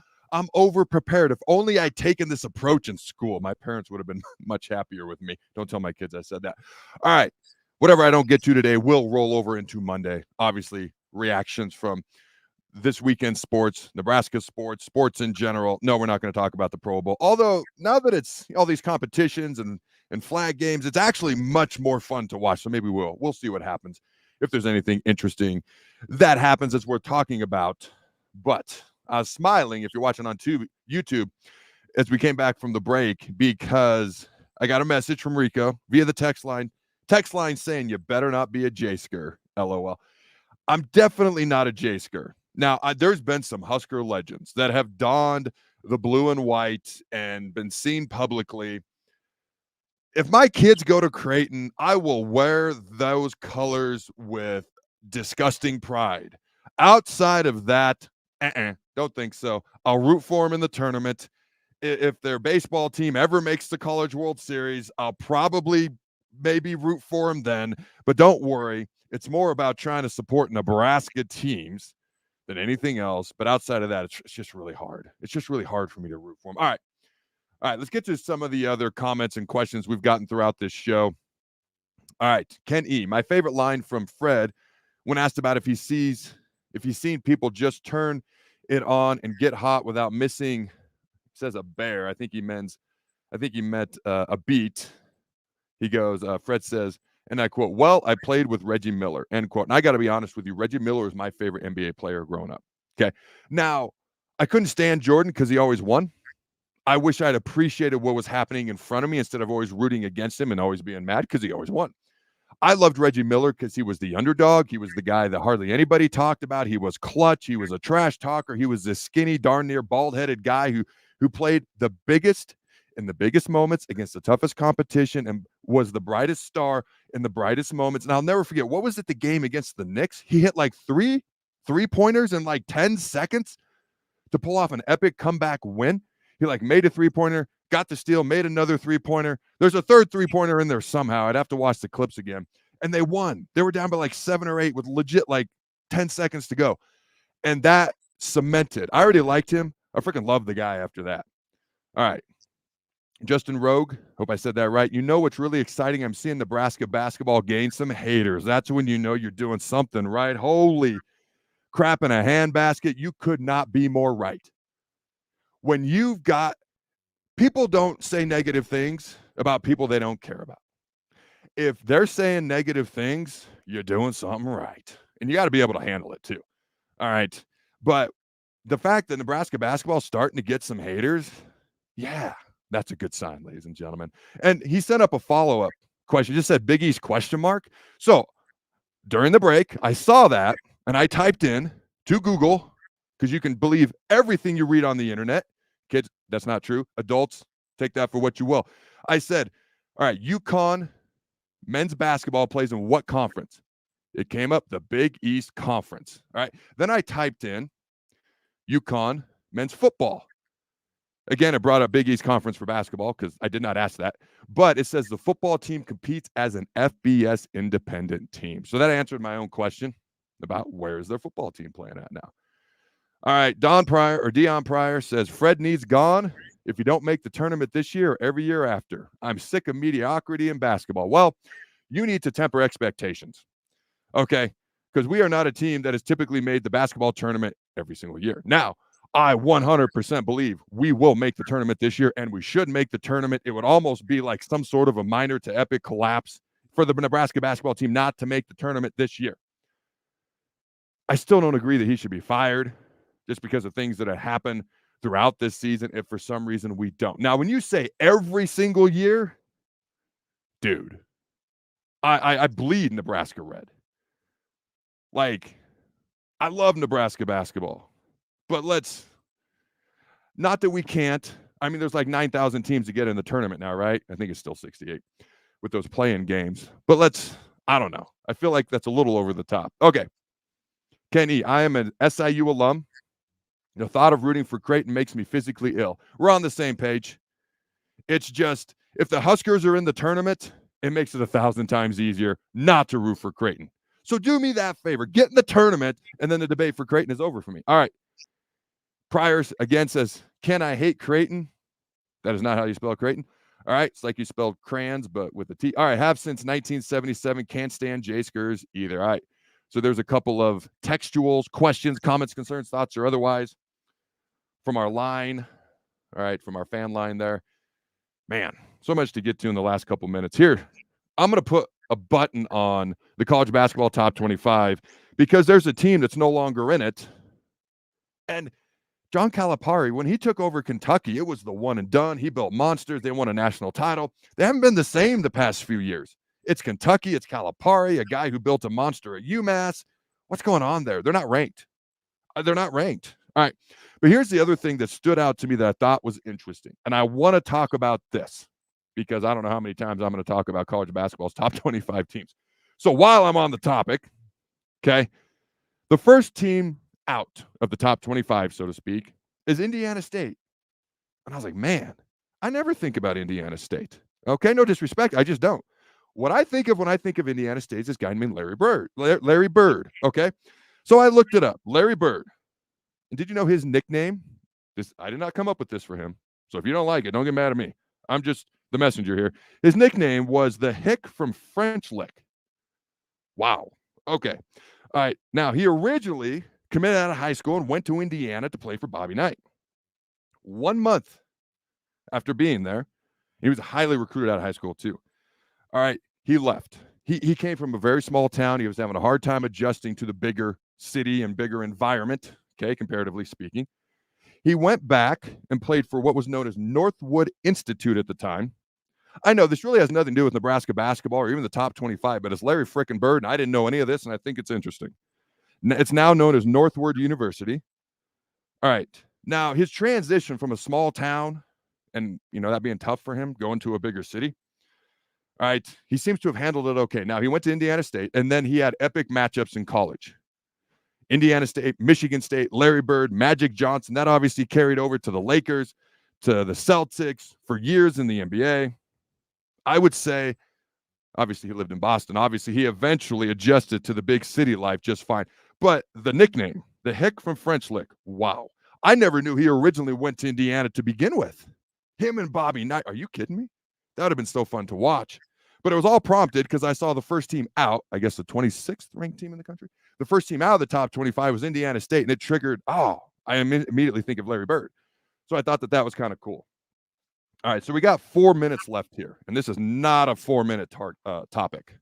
over-prepared. If only I'd taken this approach in school, my parents would have been much happier with me. Don't tell my kids I said that. All right. Whatever I don't get to today will roll over into Monday. Obviously, reactions from this weekend sports, Nebraska sports in general. No, we're not going to talk about the Pro Bowl. Although now that it's all these competitions and flag games, it's actually much more fun to watch. So maybe we'll see what happens. If there's anything interesting that happens as we're talking about. But I was smiling if you're watching on YouTube as we came back from the break, because I got a message from Rico via the text line saying you better not be a J-Sker, LOL. I'm definitely not a J-Sker. Now, there's been some Husker legends that have donned the blue and white and been seen publicly. If my kids go to Creighton, I will wear those colors with disgusting pride. Outside of that, don't think so. I'll root for them in the tournament. If their baseball team ever makes the College World Series, I'll probably maybe root for them then. But don't worry. It's more about trying to support Nebraska teams than anything else. But outside of that, it's just really hard. It's just really hard for me to root for them. All right, let's get to some of the other comments and questions we've gotten throughout this show. All right, Ken E. My favorite line from Fred when asked about if he's seen people just turn it on and get hot without missing, says a bear. I think he meant a beat. He goes, Fred says, and I quote, "Well, I played with Reggie Miller," end quote. And I got to be honest with you, Reggie Miller is my favorite NBA player growing up. Okay. Now, I couldn't stand Jordan because he always won. I wish I'd appreciated what was happening in front of me instead of always rooting against him and always being mad because he always won. I loved Reggie Miller because he was the underdog. He was the guy that hardly anybody talked about. He was clutch. He was a trash talker. He was this skinny, darn near bald-headed guy who played the biggest in the biggest moments against the toughest competition and was the brightest star in the brightest moments. And I'll never forget, what was it, the game against the Knicks? He hit like three-pointers in like 10 seconds to pull off an epic comeback win. He like made a three-pointer, got the steal, made another three-pointer. There's a third three-pointer in there somehow. I'd have to watch the clips again. And they won. They were down by like 7 or 8 with legit like 10 seconds to go. And that cemented. I already liked him. I freaking loved the guy after that. All right. Justin Rogue, hope I said that right. You know what's really exciting? I'm seeing Nebraska basketball gain some haters. That's when you know you're doing something right. Holy crap in a handbasket. You could not be more right. When you've got people don't say negative things about people they don't care about. If they're saying negative things, you're doing something right. And you got to be able to handle it too. All right. But the fact that Nebraska basketball is starting to get some haters, yeah, that's a good sign, ladies and gentlemen. And he sent up a follow-up question. Just said Big East question mark. So during the break, I saw that and I typed in to Google, because you can believe everything you read on the internet. Kids, that's not true. Adults, take that for what you will. I said, all right, UConn men's basketball plays in what conference? It came up, the Big East Conference. All right. Then I typed in UConn men's football. Again, it brought up Big East Conference for basketball because I did not ask that. But it says the football team competes as an FBS independent team. So that answered my own question about where's their football team playing at now. All right, Dion Pryor says, Fred needs gone if you don't make the tournament this year or every year after. I'm sick of mediocrity in basketball. Well, you need to temper expectations. Okay, because we are not a team that has typically made the basketball tournament every single year. Now, I 100% believe we will make the tournament this year, and we should make the tournament. It would almost be like some sort of a minor to epic collapse for the Nebraska basketball team not to make the tournament this year. I still don't agree that he should be fired just because of things that have happened throughout this season if for some reason we don't. Now, when you say every single year, dude, I bleed Nebraska red. Like, I love Nebraska basketball, but not that we can't. I mean, there's like 9,000 teams to get in the tournament now, right? I think it's still 68 with those play-in games. But I don't know. I feel like that's a little over the top. Okay. Kenny, I am an SIU alum. The thought of rooting for Creighton makes me physically ill. We're on the same page. It's just, if the Huskers are in the tournament, it makes it 1,000 times easier not to root for Creighton. So do me that favor. Get in the tournament, and then the debate for Creighton is over for me. All right. Priors, again, says, can I hate Creighton? That is not how you spell Creighton. All right. It's like you spelled crayons, but with a T. All right. Have since 1977. Can't stand J-Skers either. All right. So there's a couple of textuals, questions, comments, concerns, thoughts, or otherwise from our line. All right. From our fan line there. Man, so much to get to in the last couple minutes. Here, I'm going to put a button on the college basketball top 25 because there's a team that's no longer in it. And John Calipari, when he took over Kentucky, it was the one and done. He built monsters. They won a national title. They haven't been the same the past few years. It's Kentucky. It's Calipari, a guy who built a monster at UMass. What's going on there? They're not ranked. They're not ranked. All right. But here's the other thing that stood out to me that I thought was interesting. And I want to talk about this because I don't know how many times I'm going to talk about college basketball's top 25 teams. So while I'm on the topic, okay, the first team out of the top 25, so to speak, is Indiana State. And I was like, man, I never think about Indiana State. Okay, no disrespect. I just don't. What I think of when I think of Indiana State is this guy named Larry Bird. Larry Bird, okay? So I looked it up. Larry Bird. And did you know his nickname? I did not come up with this for him. So if you don't like it, don't get mad at me. I'm just the messenger here. His nickname was the Hick from French Lick. Wow. Okay. All right. Now, he originally committed out of high school and went to Indiana to play for Bobby Knight. 1 month after being there, he was highly recruited out of high school too. All right, he left. He came from a very small town. He was having a hard time adjusting to the bigger city and bigger environment, okay, comparatively speaking. He went back and played for what was known as Northwood Institute at the time. I know this really has nothing to do with Nebraska basketball or even the top 25, but it's Larry frickin' Bird, and I didn't know any of this, and I think it's interesting. It's now known as Northwood University. All right. Now, his transition from a small town and, that being tough for him, going to a bigger city. All right. He seems to have handled it okay. Now, he went to Indiana State, and then he had epic matchups in college. Indiana State, Michigan State, Larry Bird, Magic Johnson. That obviously carried over to the Lakers, to the Celtics for years in the NBA. I would say, obviously, he lived in Boston. Obviously, he eventually adjusted to the big city life just fine. But the nickname, the Hick from French Lick, wow. I never knew he originally went to Indiana to begin with. Him and Bobby Knight. Are you kidding me? That would have been so fun to watch. But it was all prompted because I saw the first team out, I guess the 26th ranked team in the country. The first team out of the top 25 was Indiana State, and it triggered, I immediately think of Larry Bird. So I thought that was kind of cool. All right, so we got 4 minutes left here, and this is not a 4-minute topic.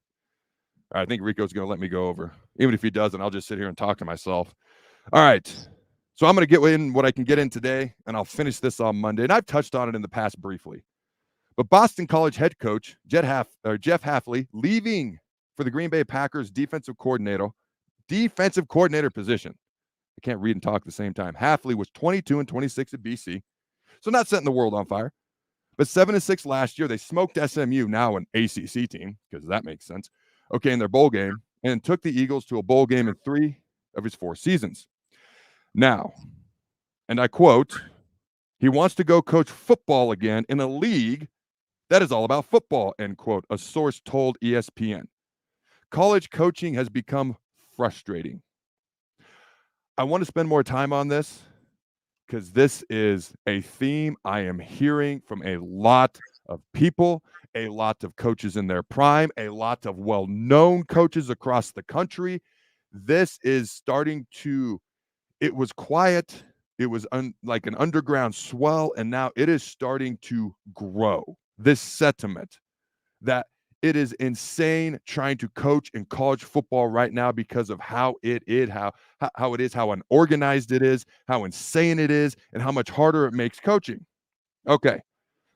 All right, I think Rico's going to let me go over. Even if he doesn't, I'll just sit here and talk to myself. All right, so I'm going to get in what I can get in today, and I'll finish this on Monday. And I've touched on it in the past briefly. But Boston College head coach Jeff Hafley leaving for the Green Bay Packers defensive coordinator position. I can't read and talk at the same time. Hafley was 22-26 at BC, so not setting the world on fire. But 7-6 last year. They smoked SMU, now an ACC team, because that makes sense. Okay, in their bowl game, and took the Eagles to a bowl game in 3 of his 4 seasons. Now, and I quote, he wants to go coach football again in a league that is all about football, end quote, a source told ESPN. College coaching has become frustrating. I want to spend more time on this because this is a theme I am hearing from a lot of people, a lot of coaches in their prime, a lot of well-known coaches across the country. This is starting to, it was quiet. It was like an underground swell, and now it is starting to grow. This sentiment that it is insane trying to coach in college football right now because of how it is, how unorganized it is, how insane it is, and how much harder it makes coaching. Okay.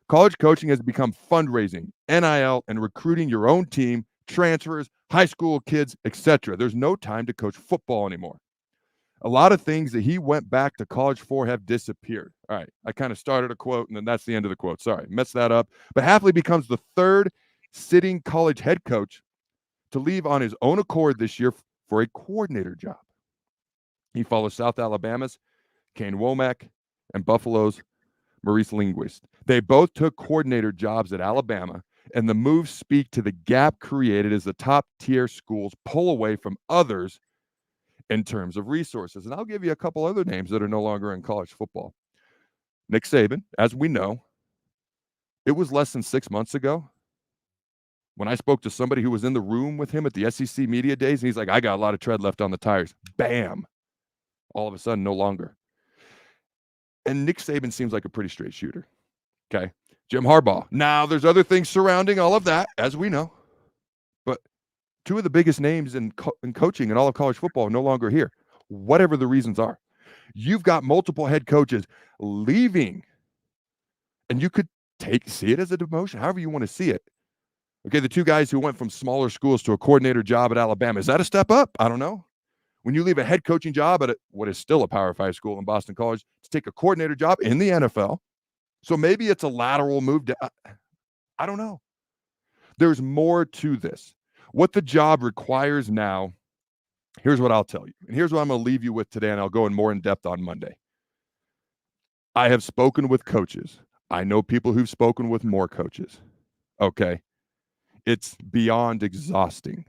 College coaching has become fundraising, NIL, and recruiting your own team, transfers, high school kids, etc. There's no time to coach football anymore. A lot of things that he went back to college for have disappeared. All right, I kind of started a quote, and then that's the end of the quote. Sorry, messed that up. But Hafley becomes the third sitting college head coach to leave on his own accord this year for a coordinator job. He follows South Alabama's Kane Womack and Buffalo's Maurice Linguist. They both took coordinator jobs at Alabama, and the moves speak to the gap created as the top-tier schools pull away from others in terms of resources. And I'll give you a couple other names that are no longer in college football. Nick Saban, as we know, it was less than 6 months ago when I spoke to somebody who was in the room with him at the SEC media days, and he's like, I got a lot of tread left on the tires. Bam. All of a sudden, no longer. And Nick Saban seems like a pretty straight shooter. Okay. Jim Harbaugh. Now, there's other things surrounding all of that, as we know. But two of the biggest names in coaching in all of college football are no longer here, whatever the reasons are. You've got multiple head coaches leaving, and you could see it as a demotion, however you want to see it. Okay, the two guys who went from smaller schools to a coordinator job at Alabama, is that a step up? I don't know. When you leave a head coaching job at what is still a Power 5 school in Boston College to take a coordinator job in the NFL, so maybe it's a lateral move. I don't know. There's more to this. What the job requires now, here's what I'll tell you. And here's what I'm going to leave you with today, and I'll go in more in depth on Monday. I have spoken with coaches. I know people who've spoken with more coaches. Okay. It's beyond exhausting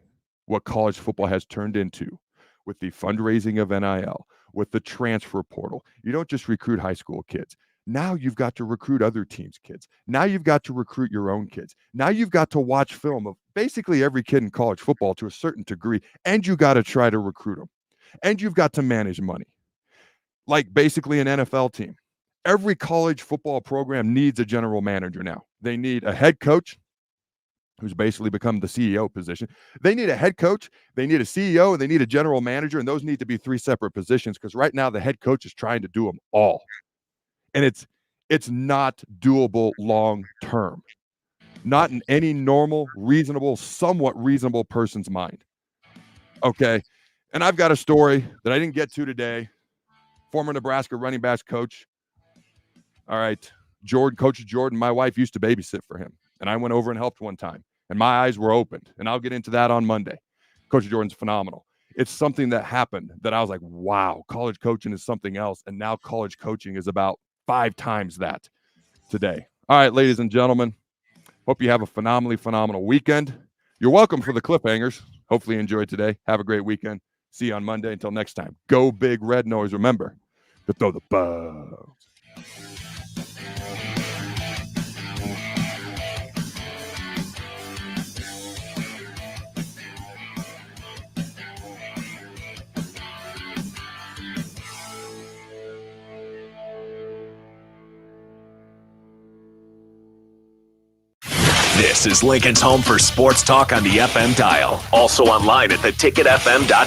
what college football has turned into with the fundraising of NIL, with the transfer portal. You don't just recruit high school kids. Now you've got to recruit other teams' kids. Now you've got to recruit your own kids. Now you've got to watch film of basically every kid in college football to a certain degree, and you got to try to recruit them. And you've got to manage money. Like basically an NFL team. Every college football program needs a general manager now. They need a head coach who's basically become the CEO position. They need a head coach, they need a CEO, and they need a general manager, and those need to be three separate positions because right now the head coach is trying to do them all. And it's not doable long term. Not in any normal, reasonable, somewhat reasonable person's mind. Okay. And I've got a story that I didn't get to today. Former Nebraska running backs coach. All right. Coach Jordan, my wife used to babysit for him. And I went over and helped one time. And my eyes were opened. And I'll get into that on Monday. Coach Jordan's phenomenal. It's something that happened that I was like, wow, college coaching is something else. And now college coaching is about 5 times that today. All right, ladies and gentlemen, hope you have a phenomenal weekend. You're welcome for the cliffhangers. Hopefully you enjoyed today. Have a great weekend. See you on Monday. Until next time, go Big Red Noise. Remember to throw the bows. This is Lincoln's home for sports talk on the FM dial. Also online at theticketfm.com.